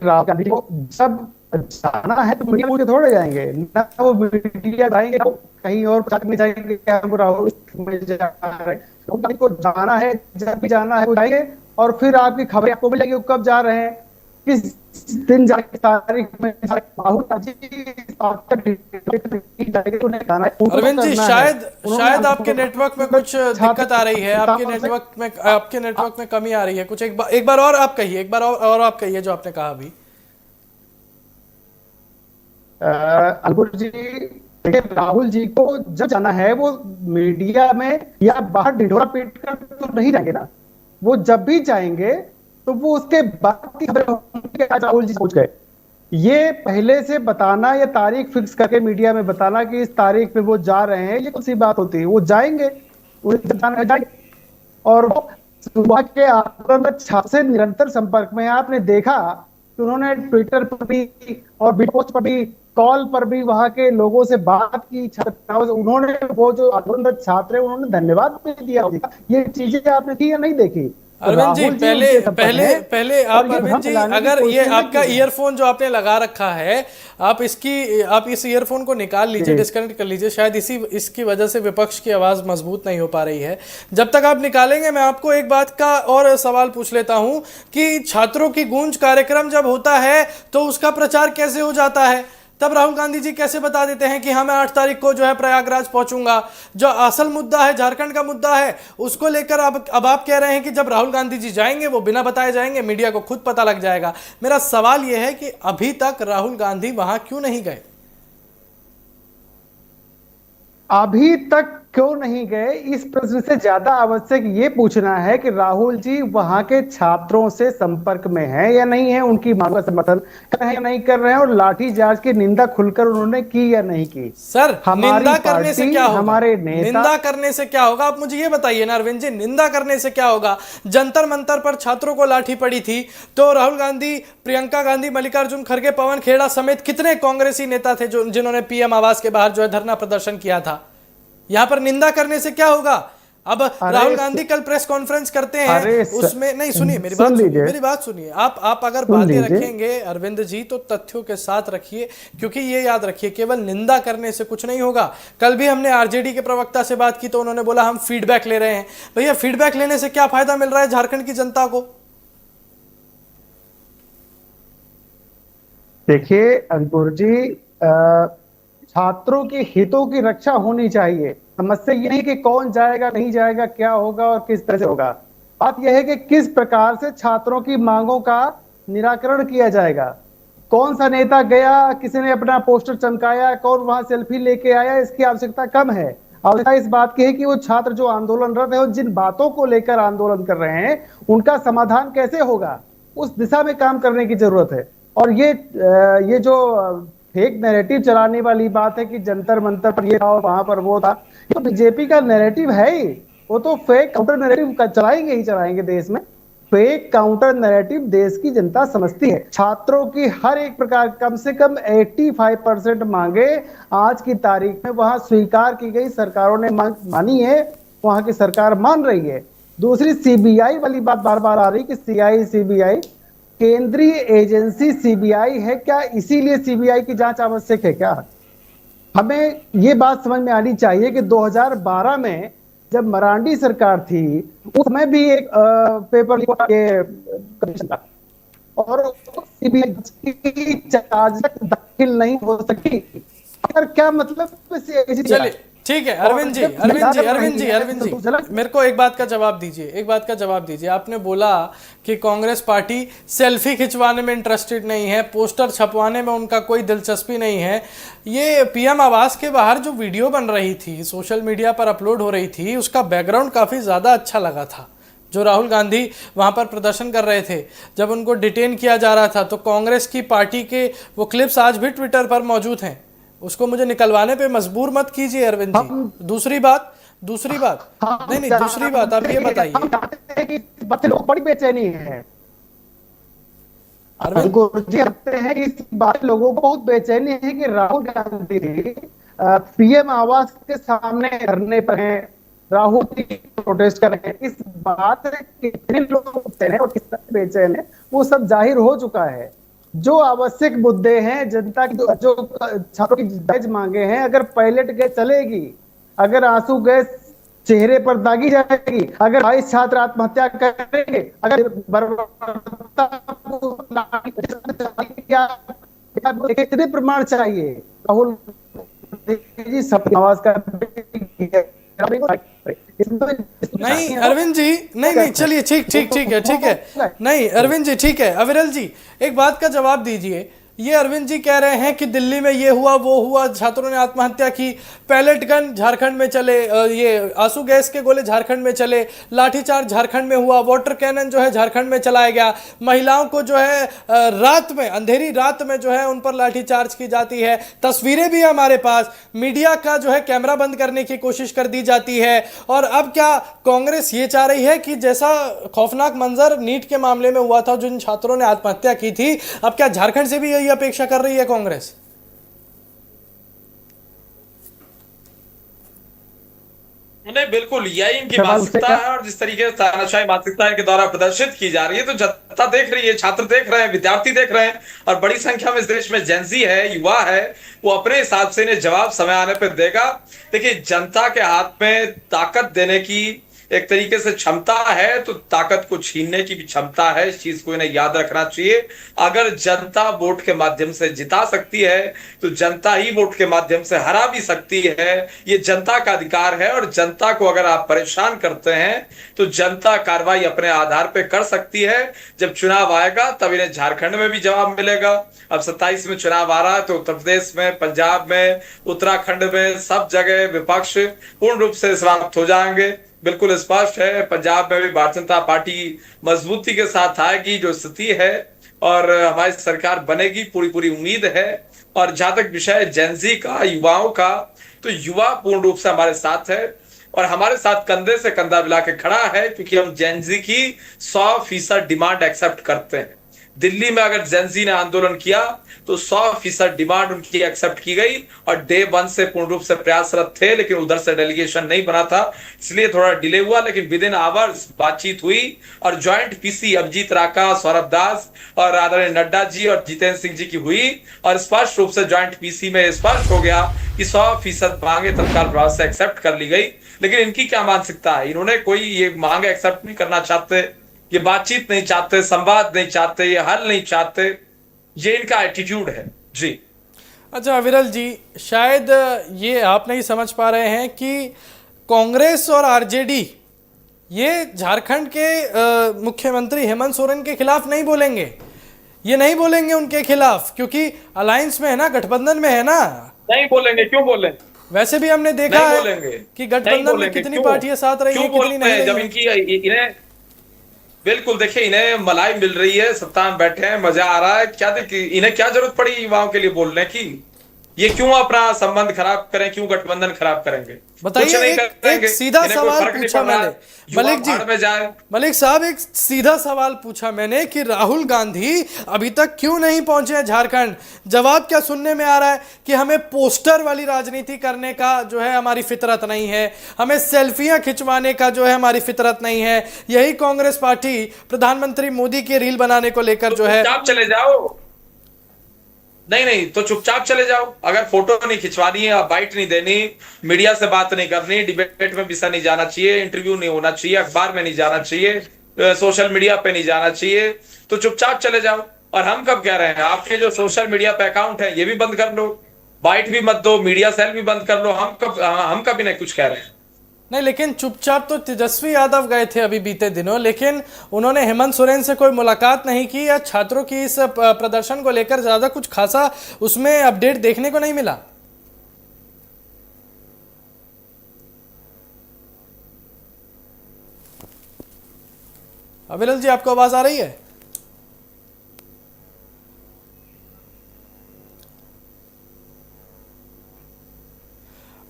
राहुल गांधी को सब जाना है तो मीडिया मुझे थोड़े जाएंगे ना, वो मीडिया जाएंगे तो कहीं और प्रचार करने जाएंगे क्या हम राहुल में जा रहे हैं। तो गांधी को जाना है, जब भी जाना है वो जाएंगे और फिर आपकी खबरें आपको मिलेगी वो कब जा रहे हैं, किस दिन जाएंगे, तारीख में राहुल गांधी अरविंद जी, शायद आपके नेटवर्क में कुछ दिक्कत आ रही है, आपके नेटवर्क में कमी आ रही है कुछ। एक बार और आप कहिए, एक बार और आप कहिए जो आपने कहा अभी। अंकुर जी देखिए, राहुल जी को जब जाना है वो मीडिया में या बाहर ढिंढोरा पीट कर तो नहीं जाएंगे ना, वो जब भी जाएंगे तो वो उसके बाद की खबरें होंगी कि आज राहुल जी पहुंच गए। ये पहले से बताना या तारीख फिक्स करके मीडिया में बताना कि इस तारीख पे वो जा रहे हैं, ये कौन सी बात होती है? वो जाएंगे, जाएंगे। और सुबह के आंदोलन छात्र से निरंतर संपर्क में, आपने देखा कि उन्होंने ट्विटर पर भी और पोस्ट पर भी, कॉल पर भी वहां के लोगों से बात की, छात्र उन्होंने, वो जो आंदोलनरत छात्र है उन्होंने धन्यवाद भी दिया। ये चीजें आपने की या नहीं देखी? अरविंद जी, पहले आप अरविंद जी, अगर ये आपका ईयरफोन जो आपने लगा रखा है, आप इस ईयरफोन को निकाल लीजिए, डिस्कनेक्ट कर लीजिए, शायद इसकी वजह से विपक्ष की आवाज मजबूत नहीं हो पा रही है। जब तक आप निकालेंगे मैं आपको एक बात का और सवाल पूछ लेता हूं कि छात्रों की गूंज कार्यक्रम जब होता है तो उसका प्रचार कैसे हो जाता है? तब राहुल गांधी जी कैसे बता देते हैं कि हाँ मैं 8 तारीख को जो है प्रयागराज पहुंचूंगा? जो असल मुद्दा है, झारखंड का मुद्दा है, उसको लेकर अब आप कह रहे हैं कि जब राहुल गांधी जी जाएंगे वो बिना बताए जाएंगे, मीडिया को खुद पता लग जाएगा। मेरा सवाल यह है कि अभी तक राहुल गांधी वहां क्यों नहीं गए? अभी तक क्यों नहीं गए, इस प्रश्न से ज्यादा आवश्यक ये पूछना है कि राहुल जी वहां के छात्रों से संपर्क में हैं या नहीं है, उनकी मांग का समर्थन कर रहे हैं या नहीं कर रहे हैं, और लाठीचार्ज की निंदा खुलकर उन्होंने की या नहीं की। सर, निंदा करने से क्या होगा? हमारे नेता, निंदा करने से क्या होगा? आप मुझे ये बताइए ना अरविंद जी, निंदा करने से क्या होगा? जंतर मंतर पर छात्रों को लाठी पड़ी थी तो राहुल गांधी, प्रियंका गांधी, मल्लिकार्जुन खड़गे, पवन खेड़ा समेत कितने कांग्रेसी नेता थे जिन्होंने पीएम आवास के बाहर जो है धरना प्रदर्शन किया था। यहां पर निंदा करने से क्या होगा? अब राहुल गांधी कल प्रेस कॉन्फ्रेंस करते हैं, उसमें नहीं, सुनिए मेरी बात सुनिए। आप अगर बातें रखेंगे अरविंद जी तो तथ्यों के साथ रखिए, क्योंकि ये याद रखिए केवल निंदा करने से कुछ नहीं होगा। कल भी हमने आरजेडी के प्रवक्ता से बात की तो उन्होंने बोला हम फीडबैक ले रहे हैं। भैया, फीडबैक लेने से क्या फायदा मिल रहा है झारखंड की जनता को? देखिए अंकुर जी, छात्रों के हितों की रक्षा होनी चाहिए। समस्या ये नहीं कि कौन जाएगा नहीं जाएगा, क्या होगा और किस तरह से होगा। बात यह है कि किस प्रकार से छात्रों की मांगों का निराकरण किया जाएगा। कौन सा नेता गया, किसी ने अपना पोस्टर चमकाया, कौन वहां सेल्फी लेके आया, इसकी आवश्यकता कम है। आवश्यकता इस बात की है कि वो छात्र जो आंदोलनरत है और जिन बातों को लेकर आंदोलन कर रहे हैं उनका समाधान कैसे होगा, उस दिशा में काम करने की जरूरत है। और ये जो फेक नैरेटिव चलाने वाली बात है कि जंतर मंतर पर ये था और वहां पर वो था, तो बीजेपी का नैरेटिव है ही, वो तो फेक काउंटर नैरेटिव चलाएंगे ही चलाएंगे देश में। फेक काउंटर नैरेटिव देश की जनता समझती है। छात्रों की हर एक प्रकार, कम से कम 85% मांगे आज की तारीख में वहां स्वीकार की गई, सरकारों ने मानी है, वहां की सरकार मान रही है। दूसरी सीबीआई वाली बात बार बार आ रही कि सीबीआई केंद्रीय एजेंसी सीबीआई है क्या, इसीलिए सीबीआई की जांच आवश्यक है क्या? हमें ये बात समझ में आनी चाहिए कि 2012 में जब मरांडी सरकार थी उस समय भी एक पेपर कमीशन था और सीबीआई की चार्ज दाखिल नहीं हो सकी। क्या मतलब? चलिए ठीक है अरविंद जी, मेरे को एक बात का जवाब दीजिए। आपने बोला कि कांग्रेस पार्टी सेल्फी खिंचवाने में इंटरेस्टेड नहीं है, पोस्टर छपवाने में उनका कोई दिलचस्पी नहीं है। ये पीएम आवास के बाहर जो वीडियो बन रही थी, सोशल मीडिया पर अपलोड हो रही थी, उसका बैकग्राउंड काफ़ी ज़्यादा अच्छा लगा था। जो राहुल गांधी वहाँ पर प्रदर्शन कर रहे थे, जब उनको डिटेन किया जा रहा था, तो कांग्रेस की पार्टी के वो क्लिप्स आज भी ट्विटर पर मौजूद हैं। उसको मुझे निकलवाने पे मजबूर मत कीजिए अरविंद जी। दूसरी बात दूसरी बात आप ये बताइए। लोग बड़ी बेचैनी है अरविंद जी, कहते हैं कि इस बात लोगों को बहुत बेचैनी है कि राहुल गांधी पीएम आवास के सामने धरने पर हैं, राहुल जी प्रोटेस्ट कर रहे हैं। इस बात से कितने लोग बेचैन हैं और किस तरह बेचैन है वो सब जाहिर हो चुका है। जो आवश्यक मुद्दे हैं, जनता की जो छात्रों की जायज मांगे हैं, अगर पायलट गैस चलेगी, अगर आंसू गैस चेहरे पर दागी जाएगी, अगर 22 छात्र आत्महत्या करेंगे, अगर कितने प्रमाण चाहिए? राहुल जी सब आवाज का नहीं अरविंद जी, नहीं चलिए, ठीक है। नहीं अरविंद जी, ठीक है। अविरल जी, एक बात का जवाब दीजिए। ये अरविंद जी कह रहे हैं कि दिल्ली में ये हुआ वो हुआ, छात्रों ने आत्महत्या की, पैलेट गन झारखंड में चले, ये आंसू गैस के गोले झारखंड में चले, लाठीचार्ज झारखंड में हुआ, वाटर कैनन जो है झारखंड में चलाया गया, महिलाओं को जो है रात में, अंधेरी रात में जो है उन पर लाठीचार्ज की जाती है, तस्वीरें भी हमारे पास, मीडिया का जो है कैमरा बंद करने की कोशिश कर दी जाती है। और अब क्या कांग्रेस ये चाह रही है कि जैसा खौफनाक मंजर नीट के मामले में हुआ था, जिन छात्रों ने आत्महत्या की थी, अब क्या झारखंड से भी यही अपेक्षा कर रही है कांग्रेस? नहीं, बिल्कुल यही इनकी मानसिकता है। और जिस तरीके से तानाशाही मानसिकता इनके द्वारा प्रदर्शित की जा रही है, तो जनता देख रही है, छात्र देख रहे हैं, विद्यार्थी देख रहे हैं, और बड़ी संख्या में इस देश में जेनजी है, युवा है, वो अपने हिसाब से इन्हें जवाब समय आने पर देगा। देखिए, जनता के हाथ में ताकत देने की एक तरीके से क्षमता है, तो ताकत को छीनने की भी क्षमता है। इस चीज को इन्हें याद रखना चाहिए। अगर जनता वोट के माध्यम से जिता सकती है, तो जनता ही वोट के माध्यम से हरा भी सकती है। ये जनता का अधिकार है, और जनता को अगर आप परेशान करते हैं, तो जनता कार्रवाई अपने आधार पर कर सकती है। जब चुनाव आएगा, तब इन्हें झारखंड में भी जवाब मिलेगा। अब 27 में चुनाव आ रहा है, तो उत्तर प्रदेश में, पंजाब में, उत्तराखंड में, सब जगह विपक्ष पूर्ण रूप से समाप्त हो जाएंगे। बिल्कुल स्पष्ट है, पंजाब में भी भारतीय जनता पार्टी मजबूती के साथ आएगी, जो स्थिति है, और हमारी सरकार बनेगी, पूरी उम्मीद है। और जहां तक विषय जेनजी का, युवाओं का, तो युवा पूर्ण रूप से हमारे साथ है, और हमारे साथ कंधे से कंधा मिला के खड़ा है, क्योंकि हम जेनजी की 100% डिमांड एक्सेप्ट करते हैं। दिल्ली में अगर जेनजी ने आंदोलन किया, तो 100% डिमांड उनकी एक्सेप्ट की गई, और डे 1 से पूर्ण रूप से प्रयासरत थे, लेकिन उधर से डेलीगेशन नहीं बना था, इसलिए थोड़ा डिले हुआ। लेकिन विद इन आवर्स बातचीत हुई, और ज्वाइंट पीसी अभिजीत राका, सौरभ दास और आदरणीय नड्डा जी और जितेंद्र सिंह जी की हुई, और स्पष्ट रूप से ज्वाइंट पीसी में स्पष्ट हो गया कि 100% मांगे तत्काल प्रभाव से एक्सेप्ट कर ली गई। लेकिन इनकी क्या मानसिकता है? इन्होंने कोई ये मांगे एक्सेप्ट नहीं करना चाहते, ये बातचीत नहीं चाहते, संवाद नहीं चाहते, ये हल नहीं चाहते, ये इनका एटीट्यूड है जी। अच्छा अविरल जी, शायद ये आप नहीं समझ पा रहे हैं कि कांग्रेस और आरजेडी ये झारखंड के मुख्यमंत्री हेमंत सोरेन के खिलाफ नहीं बोलेंगे, ये नहीं बोलेंगे उनके खिलाफ, क्योंकि अलायंस में है ना, गठबंधन में है ना। नहीं बोलेंगे, क्यों बोले? वैसे भी हमने देखा है कि गठबंधन में कितनी पार्टियां साथ रही हैं, कितनी नहीं। जब इनकी इन्हें बिल्कुल देखिए, इन्हें मलाई मिल रही है, सत्ता में बैठे हैं, मजा आ रहा है, क्या इन्हें क्या जरूरत पड़ी युवाओं के लिए बोलने की? ये क्यों अपना संबंध खराब करें, क्यों गठबंधन खराब करेंगे? बताइए। एक सीधा सवाल पूछा मैंने, मलिक जी, मलिक साहब, एक सीधा सवाल पूछा मैंने कि राहुल गांधी अभी तक क्यों नहीं पहुंचे हैं झारखंड? जवाब क्या सुनने में आ रहा है कि हमें पोस्टर वाली राजनीति करने का जो है हमारी फितरत नहीं है, हमें सेल्फियां खिंचवाने का जो है हमारी फितरत नहीं है। यही कांग्रेस पार्टी प्रधानमंत्री मोदी की रील बनाने को लेकर जो है, आप चले जाओ। नहीं, तो चुपचाप चले जाओ। अगर फोटो नहीं खिंचवानी है, बाइट नहीं देनी, मीडिया से बात नहीं करनी, डिबेट में विषय नहीं जाना चाहिए, इंटरव्यू नहीं होना चाहिए, अखबार में नहीं जाना चाहिए, सोशल मीडिया पे नहीं जाना चाहिए, तो चुपचाप चले जाओ। और हम कब कह रहे हैं, आपके जो सोशल मीडिया पे अकाउंट है, ये भी बंद कर लो, बाइट भी मत दो, मीडिया सेल भी बंद कर लो। हम कभी नहीं कुछ कह रहे हैं। नहीं, लेकिन चुपचाप तो तेजस्वी यादव गए थे अभी बीते दिनों, लेकिन उन्होंने हेमंत सोरेन से कोई मुलाकात नहीं की, या छात्रों की इस प्रदर्शन को लेकर ज्यादा कुछ खासा उसमें अपडेट देखने को नहीं मिला। अविरल जी, आपको आवाज आ रही है?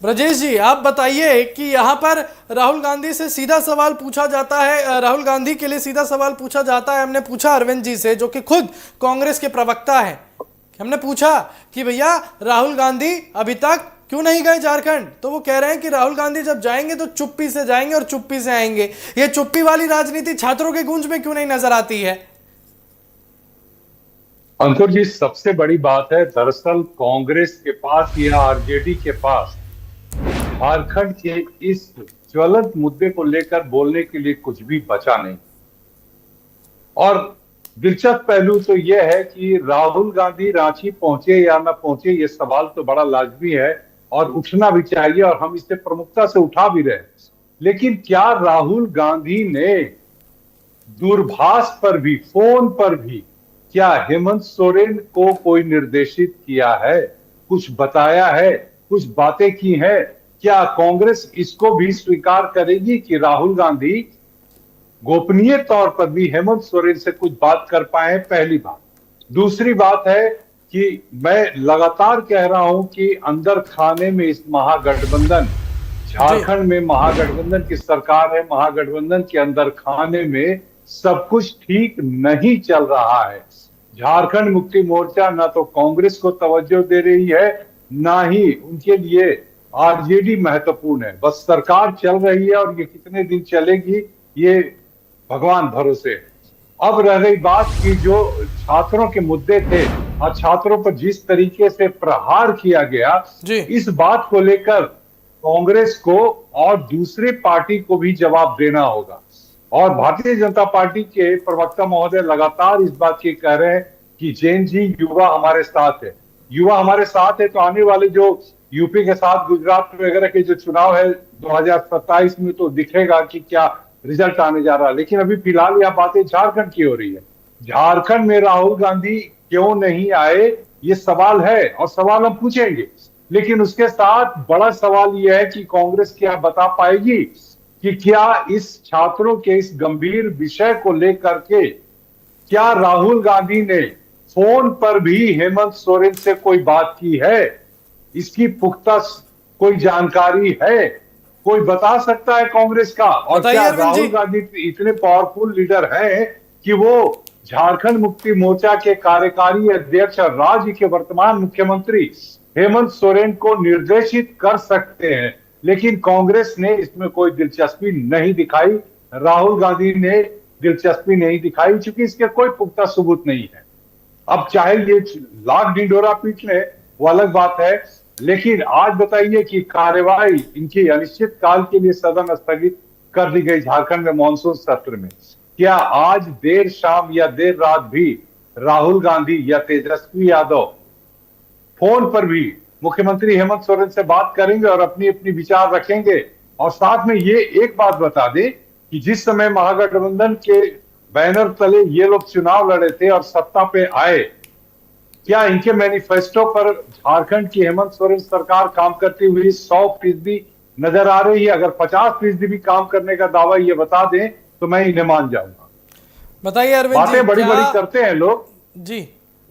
ब्रजेश जी, आप बताइए कि यहाँ पर राहुल गांधी से सीधा सवाल पूछा जाता है, राहुल गांधी के लिए सीधा सवाल पूछा जाता है। हमने पूछा अरविंद जी से, जो कि खुद कांग्रेस के प्रवक्ता हैं, हमने पूछा कि भैया राहुल गांधी अभी तक क्यों नहीं गए झारखंड? तो वो कह रहे हैं कि राहुल गांधी जब जाएंगे तो चुप्पी से जाएंगे और चुप्पी से आएंगे। ये चुप्पी वाली राजनीति छात्रों के गूंज में क्यों नहीं नजर आती है? अंकुर जी, सबसे बड़ी बात है, दरअसल कांग्रेस के पास या आरजेडी के पास झारखंड के इस ज्वलंत मुद्दे को लेकर बोलने के लिए कुछ भी बचा नहीं। और दिलचस्प पहलू तो यह है कि राहुल गांधी रांची पहुंचे या न पहुंचे, ये सवाल तो बड़ा लाजमी है और उठना भी चाहिए, और हम इसे प्रमुखता से उठा भी रहे। लेकिन क्या राहुल गांधी ने दूरभाष पर भी, फोन पर भी, क्या हेमंत सोरेन को कोई निर्देशित किया है, कुछ बताया है, कुछ बातें की है? क्या कांग्रेस इसको भी स्वीकार करेगी कि राहुल गांधी गोपनीय तौर पर भी हेमंत सोरेन से कुछ बात कर पाए? पहली बात। दूसरी बात है कि मैं लगातार कह रहा हूं कि अंदर खाने में इस महागठबंधन, झारखंड में महागठबंधन की सरकार है, महागठबंधन के अंदर खाने में सब कुछ ठीक नहीं चल रहा है। झारखंड मुक्ति मोर्चा ना तो कांग्रेस को तवज्जो दे रही है, ना ही उनके लिए आरजेडी महत्वपूर्ण है। बस सरकार चल रही है और ये कितने दिन चलेगी ये भगवान भरोसे है। अब रह गई बात कि जो छात्रों के मुद्दे थे और छात्रों पर जिस तरीके से प्रहार किया गया, इस बात को लेकर कांग्रेस को और दूसरे पार्टी को भी जवाब देना होगा। और भारतीय जनता पार्टी के प्रवक्ता महोदय लगातार इस बात की कह रहे हैं कि जैन जी, युवा हमारे साथ है। युवा हमारे साथ है तो आने वाले जो यूपी के साथ गुजरात वगैरह के जो चुनाव है 2027 में तो दिखेगा कि क्या रिजल्ट आने जा रहा है। लेकिन अभी फिलहाल यह बातें झारखंड की हो रही है। झारखंड में राहुल गांधी क्यों नहीं आए, ये सवाल है और सवाल हम पूछेंगे। लेकिन उसके साथ बड़ा सवाल यह है कि कांग्रेस क्या बता पाएगी कि क्या इस छात्रों के इस गंभीर विषय को लेकर के क्या राहुल गांधी ने फोन पर भी हेमंत सोरेन से कोई बात की है? इसकी पुख्ता कोई जानकारी है? कोई बता सकता है कांग्रेस का? और क्या राहुल गांधी इतने पावरफुल लीडर हैं कि वो झारखंड मुक्ति मोर्चा के कार्यकारी अध्यक्ष और राज्य के वर्तमान मुख्यमंत्री हेमंत सोरेन को निर्देशित कर सकते हैं? लेकिन कांग्रेस ने इसमें कोई दिलचस्पी नहीं दिखाई, राहुल गांधी ने दिलचस्पी नहीं दिखाई, क्योंकि इसके कोई पुख्ता सबूत नहीं है। अब चाहे ये लाख ढिंडोरा पीट ले, वो अलग बात है। लेकिन आज बताइए कि कार्यवाही इनकी अनिश्चित काल के लिए सदन स्थगित कर दी गई झारखंड में मॉनसून सत्र में। क्या आज देर शाम या देर रात भी राहुल गांधी या तेजस्वी यादव फोन पर भी मुख्यमंत्री हेमंत सोरेन से बात करेंगे और अपनी अपनी विचार रखेंगे? और साथ में ये एक बात बता दें कि जिस समय महागठबंधन के बैनर तले ये लोग चुनाव लड़े थे और सत्ता पे आए, क्या इनके मैनिफेस्टो पर झारखंड की हेमंत सोरेन सरकार काम करती हुई 100% नजर आ रही है? अगर 50% भी काम करने का दावा ये बता दें तो मैं इन्हें मान जाऊंगा। बताइए अरविंद जी, बातें बड़ी बड़ी करते हैं लोग जी।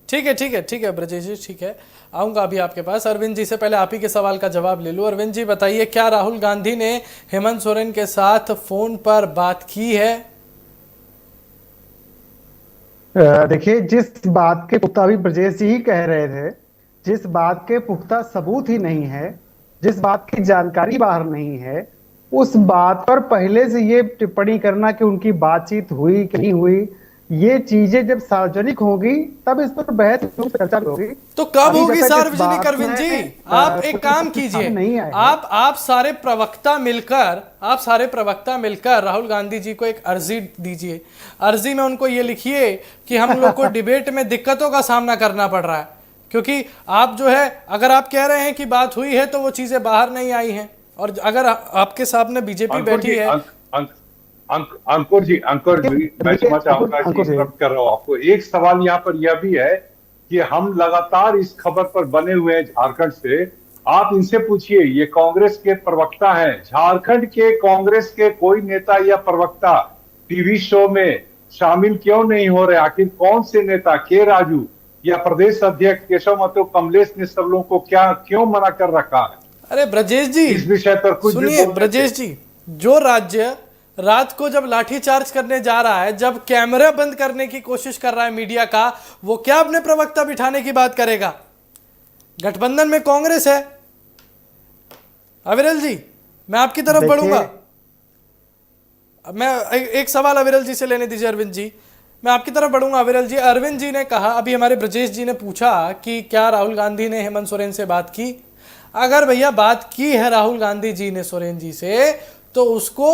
ठीक है ब्रजेश जी, ठीक है, आऊंगा अभी आपके पास। अरविंद जी से पहले आप ही के सवाल का जवाब ले लूं। अरविंद जी बताइए, क्या राहुल गांधी ने हेमंत सोरेन के साथ फोन पर बात की है? देखिए, जिस बात के पुख्ता, अभी ब्रजेश जी ही कह रहे थे, जिस बात के पुख्ता सबूत ही नहीं है, जिस बात की जानकारी बाहर नहीं है, उस बात पर पहले से ये टिप्पणी करना कि उनकी बातचीत हुई कि नहीं हुई, ये चीजें जब सार्वजनिक होगी तब इस पर बहस चर्चा होगी। तो कब होगी सार्वजनिक? अरविंद जी, आप एक काम कीजिए, आप सारे प्रवक्ता मिलकर राहुल गांधी जी को एक अर्जी दीजिए। अर्जी में उनको ये लिखिए कि हम लोग को डिबेट में दिक्कतों का सामना करना पड़ रहा है, क्योंकि आप जो है, अगर आप कह रहे हैं कि बात हुई है तो वो चीजें बाहर नहीं आई हैं, और अगर आपके सामने बीजेपी बैठी है। अंकुर जी, मैं क्षमा चाहूंगा कि इंटरप्ट कर रहा हूं आपको। एक सवाल यहाँ पर यह भी है कि हम लगातार इस खबर पर बने हुए हैं झारखंड से। आप इनसे पूछिए, ये कांग्रेस के प्रवक्ता हैं, झारखंड के कांग्रेस के कोई नेता या प्रवक्ता टीवी शो में शामिल क्यों नहीं हो रहे? आखिर कौन से नेता, के राजू या प्रदेश अध्यक्ष केशव महतो, कमलेश ने सब लोगों को क्यों मना कर रखा है? अरे ब्रजेश जी, इस विषय पर कुछ सुनिए ब्रजेश जी, जो राज्य रात को जब लाठीचार्ज करने जा रहा है, जब कैमरा बंद करने की कोशिश कर रहा है मीडिया का, वो क्या अपने प्रवक्ता बिठाने की बात करेगा? गठबंधन में कांग्रेस है। अविरल जी, मैं आपकी तरफ बढ़ूंगा। मैं एक सवाल अविरल जी से लेने दीजिए। अरविंद जी, मैं आपकी तरफ बढ़ूंगा विरल जी। अरविंद जी ने कहा, अभी हमारे ब्रजेश जी ने पूछा कि क्या राहुल गांधी ने हेमंत सोरेन से बात की। अगर भैया बात की है राहुल गांधी जी ने सोरेन जी से, तो उसको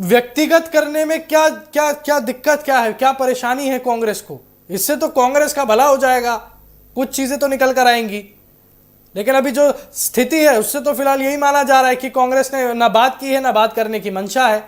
व्यक्तिगत करने में क्या क्या क्या दिक्कत क्या है, क्या परेशानी है कांग्रेस को? इससे तो कांग्रेस का भला हो जाएगा, कुछ चीजें तो निकल कर आएंगी। लेकिन अभी जो स्थिति है उससे तो फिलहाल यही माना जा रहा है कि कांग्रेस ने ना बात की है ना बात करने की मंशा है।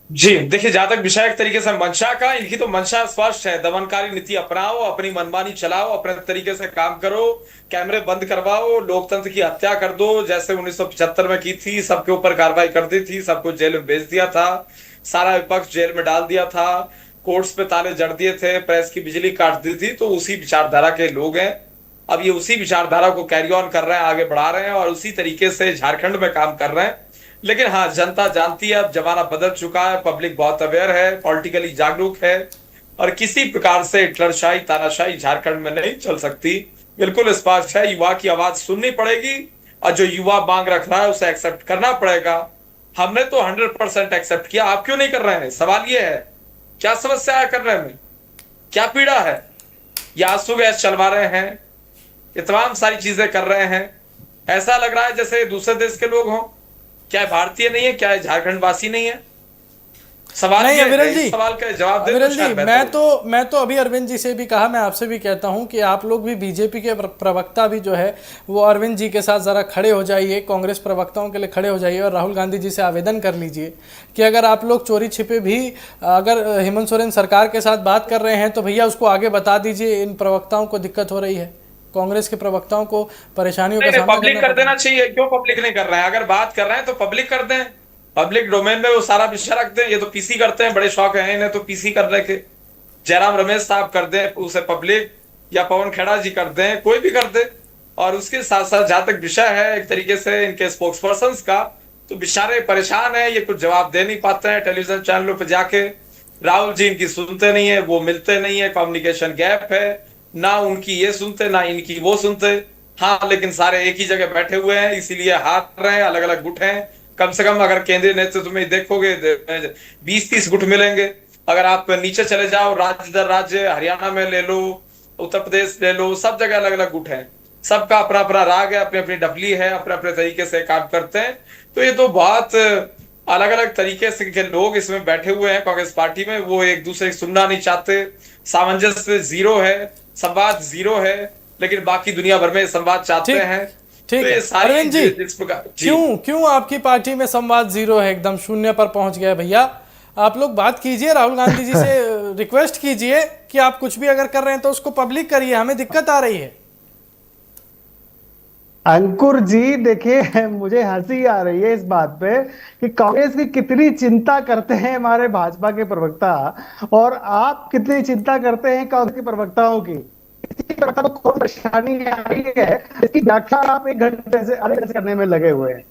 जी देखिए, जहां तक विषय एक तरीके से मंशा का, इनकी तो मंशा स्पष्ट है, दमनकारी नीति अपनाओ, अपनी मनमानी चलाओ, अपने तरीके से काम करो, कैमरे बंद करवाओ, लोकतंत्र की हत्या कर दो, जैसे 1975 में की थी, सबके ऊपर कार्रवाई कर दी थी, सबको जेल में भेज दिया था, सारा विपक्ष जेल में डाल दिया था, कोर्ट्स पे ताले जड़ दिए थे, प्रेस की बिजली काट दी थी। तो उसी विचारधारा के लोग हैं, अब ये उसी विचारधारा को कैरी ऑन कर रहे हैं, आगे बढ़ा रहे हैं और उसी तरीके से झारखंड में काम कर रहे हैं। लेकिन हाँ, जनता जानती है, अब जमाना बदल चुका है, पब्लिक बहुत अवेयर है, पॉलिटिकली जागरूक है और किसी प्रकार से हिटलरशाही तानाशाही झारखंड में नहीं चल सकती। बिल्कुल स्पष्ट है, युवा की आवाज सुननी पड़ेगी और जो युवा मांग रख रहा है उसे एक्सेप्ट करना पड़ेगा। हमने तो 100% एक्सेप्ट किया, आप क्यों नहीं कर रहे हैं? सवाल ये है, क्या समस्या है करने में, क्या पीड़ा है? या आंसू गैस चलवा रहे हैं, ये तमाम सारी चीजें कर रहे हैं, ऐसा लग रहा है जैसे दूसरे देश के लोग हों। क्या भारतीय नहीं है? क्या झारखंड वासी नहीं है? सवाल नहीं अविरल जी, सवाल का जवाब दे। अविरल जी, मैं तो अभी अरविंद जी से भी कहा, मैं आपसे भी कहता हूं कि आप लोग भी बीजेपी के प्रवक्ता भी जो है वो अरविंद जी के साथ जरा खड़े हो जाइए, कांग्रेस प्रवक्ताओं के लिए खड़े हो जाइए और राहुल गांधी जी से आवेदन कर लीजिए कि अगर आप लोग चोरी छिपे भी अगर हेमंत सोरेन सरकार के साथ बात कर रहे हैं तो भैया उसको आगे बता दीजिए। इन प्रवक्ताओं को दिक्कत हो रही है, कांग्रेस के प्रवक्ताओं को परेशानियों का सामना पब्लिक कर देना चाहिए। क्यों पब्लिक नहीं कर रहे हैं? अगर बात कर रहे हैं तो पब्लिक कर दें, पब्लिक डोमेन में वो सारा विषय रख दें। ये तो पीसी करते हैं, बड़े शौक है इन्हें तो पीसी करने के। जयराम रमेश साहब कर दें उसे पब्लिक, या पवन खेड़ा जी कर दें, कोई भी कर दे। और उसके साथ साथ जहां तक विषय है एक तरीके से इनके स्पोक्स पर्सन का, तो बेचारे परेशान है, ये कुछ जवाब दे नहीं पाते हैं टेलीविजन चैनलों पर जाके। राहुल जी इनकी सुनते नहीं है, वो मिलते नहीं है, कम्युनिकेशन गैप है, ना उनकी ये सुनते ना इनकी वो सुनते। हाँ, लेकिन सारे एक ही जगह बैठे हुए हैं, इसीलिए हार रहे हैं, अलग अलग गुट हैं। कम से कम अगर केंद्रीय नेतृत्व में देखोगे 20-30 गुट मिलेंगे। अगर आप नीचे चले जाओ, राज्य दर राज्य, हरियाणा में ले लो, उत्तर प्रदेश ले लो, सब जगह अलग अलग गुट हैं। सबका अपना अपना राग है, अपनी अपनी डफली है, अपने अपने तरीके से काम करते हैं। तो ये तो बहुत अलग अलग तरीके से के लोग इसमें बैठे हुए हैं कांग्रेस पार्टी में। वो एक दूसरे की सुनना नहीं चाहते, सामंजस्य जीरो है, संवाद जीरो है, लेकिन बाकी दुनिया भर में संवाद चाहते हैं। ठीक है अरविंद जी, क्यों आपकी पार्टी में संवाद जीरो है, एकदम शून्य पर पहुंच गया? भैया आप लोग बात कीजिए, राहुल गांधी जी से रिक्वेस्ट कीजिए कि आप कुछ भी अगर कर रहे हैं तो उसको पब्लिक करिए, हमें दिक्कत आ रही है। अंकुर जी देखिए, मुझे हंसी आ रही है इस बात पे कि कांग्रेस की कितनी चिंता करते हैं हमारे भाजपा के प्रवक्ता, और आप कितनी चिंता करते हैं कांग्रेस के प्रवक्ताओं की। प्रवक्ता को कौन परेशानी आ रही है, इसकी व्याख्या आप 1 घंटे से आधे घंटे से करने में लगे हुए हैं।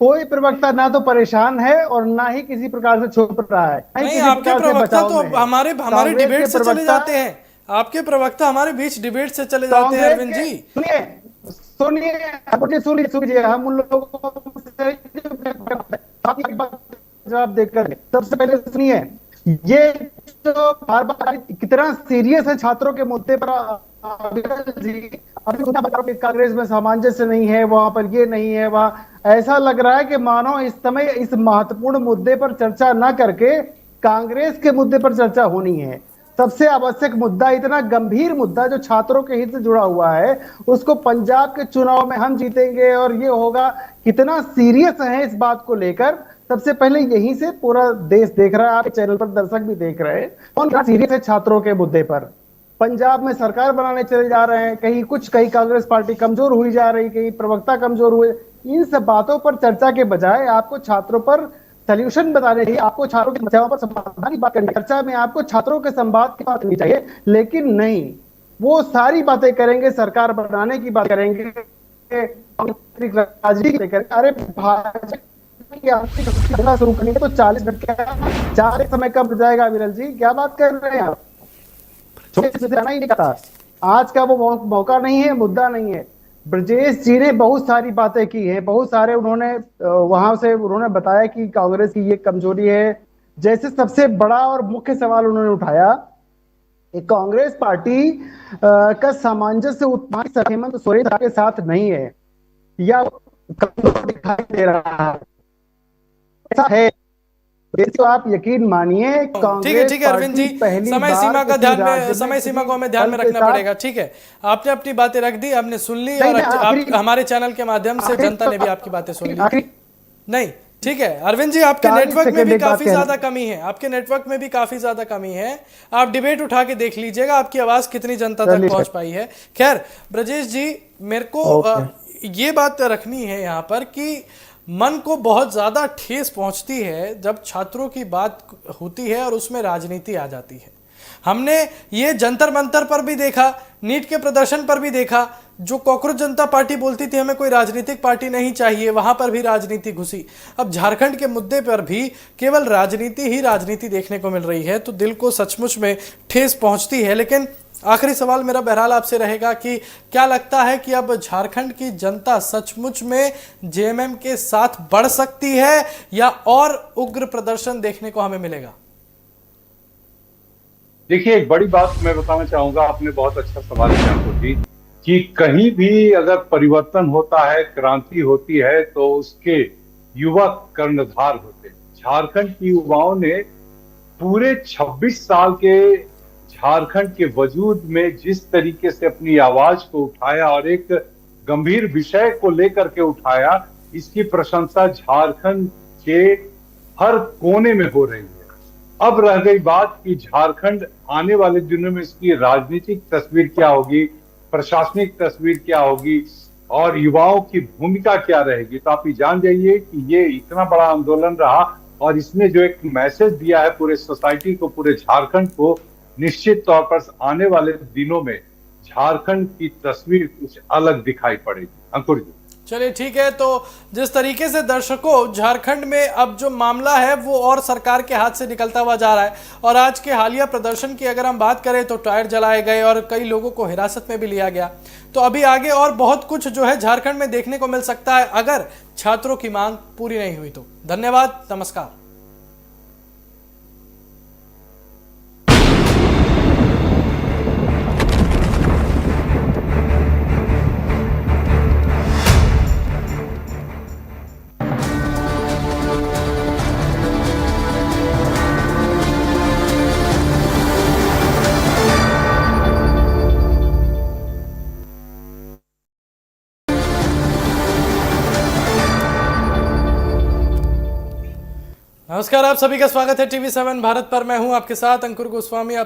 कोई प्रवक्ता ना तो परेशान है और ना ही किसी प्रकार से छुप रहा है। नहीं, आपके प्रवक्ता तो हमारे डिबेट से चले जाते हैं, आपके प्रवक्ता हमारे बीच डिबेट से चले जाते हैं। अरविंद जी सुनिए, हम उन लोगों से जवाब देकर, सबसे पहले सुनिए, ये तो बार बार कितना सीरियस है छात्रों के मुद्दे पर। कांग्रेस में सामंजस्य नहीं है, वहां पर ये नहीं है, वहां ऐसा लग रहा है कि मानो इस समय इस महत्वपूर्ण मुद्दे पर चर्चा न करके कांग्रेस के मुद्दे पर चर्चा होनी है। सबसे आवश्यक मुद्दा, इतना गंभीर मुद्दा जो छात्रों के हित से जुड़ा हुआ है, उसको पंजाब के चुनाव में हम जीतेंगे और ये होगा, कितना सीरियस है इस बात को लेकर। सबसे पहले यहीं से पूरा देश देख रहा है, आपके चैनल पर दर्शक भी देख रहे हैं कौन सीरियस है छात्रों के मुद्दे पर। पंजाब में सरकार बनाने चले जा रहे हैं, कहीं कांग्रेस पार्टी कमजोर हुई जा रही, कहीं प्रवक्ता कमजोर हुए। इन सब बातों पर चर्चा के बजाय आपको छात्रों पर सॉल्यूशन बताने चाहिए, आपको छात्रों की समस्याओं पर समाधान की बात करनी, चर्चा में आपको छात्रों के संवाद की बात करनी चाहिए। लेकिन नहीं, वो सारी बातें करेंगे, सरकार बनाने की बात करेंगे, राजनीति करेंगे। अरे भाजपा शुरू करनी है तो 40 मिनट का 4 समय कम हो जाएगा। विरल जी क्या बात कर रहे हैं आप? छोटे से रहना ही नहीं कहता, आज का वो मौका नहीं है, मुद्दा नहीं है। ब्रजेश जी ने बहुत सारी बातें की हैं, बहुत सारे उन्होंने वहां से उन्होंने बताया कि कांग्रेस की ये कमजोरी है। जैसे सबसे बड़ा और मुख्य सवाल उन्होंने उठाया कि कांग्रेस पार्टी का सामंजस्य उत्थान हेमंत सोरेन के साथ नहीं है या कमजोर दिखाई दे रहा है। ऐसा है तो आप यकीन मानिए, कांग्रेस ठीक है अरविंद जी, पहली समय बार सीमा का किसी ध्यान राज्य में, समय सीमा को हमें ध्यान में दल के रखना साथ- पड़ेगा। ठीक है, आपने अपनी बातें रख दी, आपने सुन ली, नहीं, और नहीं, आप हमारे चैनल के माध्यम से जनता ने भी आपकी बातें सुन ली। नहीं, ठीक है अरविंद जी, आपके 40 नेटवर्क में सेकंड भी एक बात काफी कहना। ज्यादा कमी है, आपके नेटवर्क में भी काफी ज्यादा कमी है। आप डिबेट उठा के देख लीजिएगा आपकी आवाज कितनी जनता तक चलिए, पहुंच पाई है। खैर ब्रजेश जी, मेरे को ये बात रखनी है यहाँ पर कि मन को बहुत ज्यादा ठेस पहुंचती है जब छात्रों की बात होती है और उसमें राजनीति आ जाती है। हमने ये जंतर मंतर पर भी देखा, नीट के प्रदर्शन पर भी देखा, जो कॉकरोच जनता पार्टी बोलती थी हमें कोई राजनीतिक पार्टी नहीं चाहिए, वहां पर भी राजनीति घुसी। अब झारखंड के मुद्दे पर भी केवल राजनीति ही राजनीति देखने को मिल रही है, तो दिल को सचमुच में ठेस पहुंचती है। लेकिन आखिरी सवाल मेरा बहरहाल आपसे रहेगा कि क्या लगता है कि अब झारखंड की जनता सचमुच में जेएमएम के साथ बढ़ सकती है या और उग्र प्रदर्शन देखने को हमें मिलेगा? देखिए, एक बड़ी बात मैं बताना चाहूंगा, आपने बहुत अच्छा सवाल किया जी, कि कहीं भी अगर परिवर्तन होता है, क्रांति होती है, तो उसके युवा कर्णधार होते हैं। झारखंड के युवाओं ने पूरे 26 साल के झारखंड के वजूद में जिस तरीके से अपनी आवाज को उठाया और एक गंभीर विषय को लेकर के उठाया, इसकी प्रशंसा झारखंड के हर कोने में हो रही है। अब रह गई बात कि झारखंड आने वाले दिनों में इसकी राजनीतिक तस्वीर क्या होगी, प्रशासनिक तस्वीर क्या होगी और युवाओं की भूमिका क्या रहेगी। तो आप ये जान जाइए कि ये इतना बड़ा आंदोलन रहा और इसने जो एक मैसेज दिया है पूरे सोसाइटी को, पूरे झारखंड को, निश्चित तौर पर आने वाले दिनों में झारखंड की तस्वीर कुछ अलग दिखाई पड़ेगी। अंकुर जी, चलिए ठीक है, तो जिस तरीके से दर्शकों झारखंड में अब जो मामला है वो और सरकार के हाथ से निकलता हुआ जा रहा है, और आज के हालिया प्रदर्शन की अगर हम बात करें तो टायर जलाए गए और कई लोगों को हिरासत में भी लिया गया। तो अभी आगे और बहुत कुछ जो है झारखंड में देखने को मिल सकता है अगर छात्रों की मांग पूरी नहीं हुई तो। धन्यवाद, नमस्कार। नमस्कार, आप सभी का स्वागत है टीवी 7 भारत पर। मैं हूं आपके साथ अंकुर गोस्वामी। आप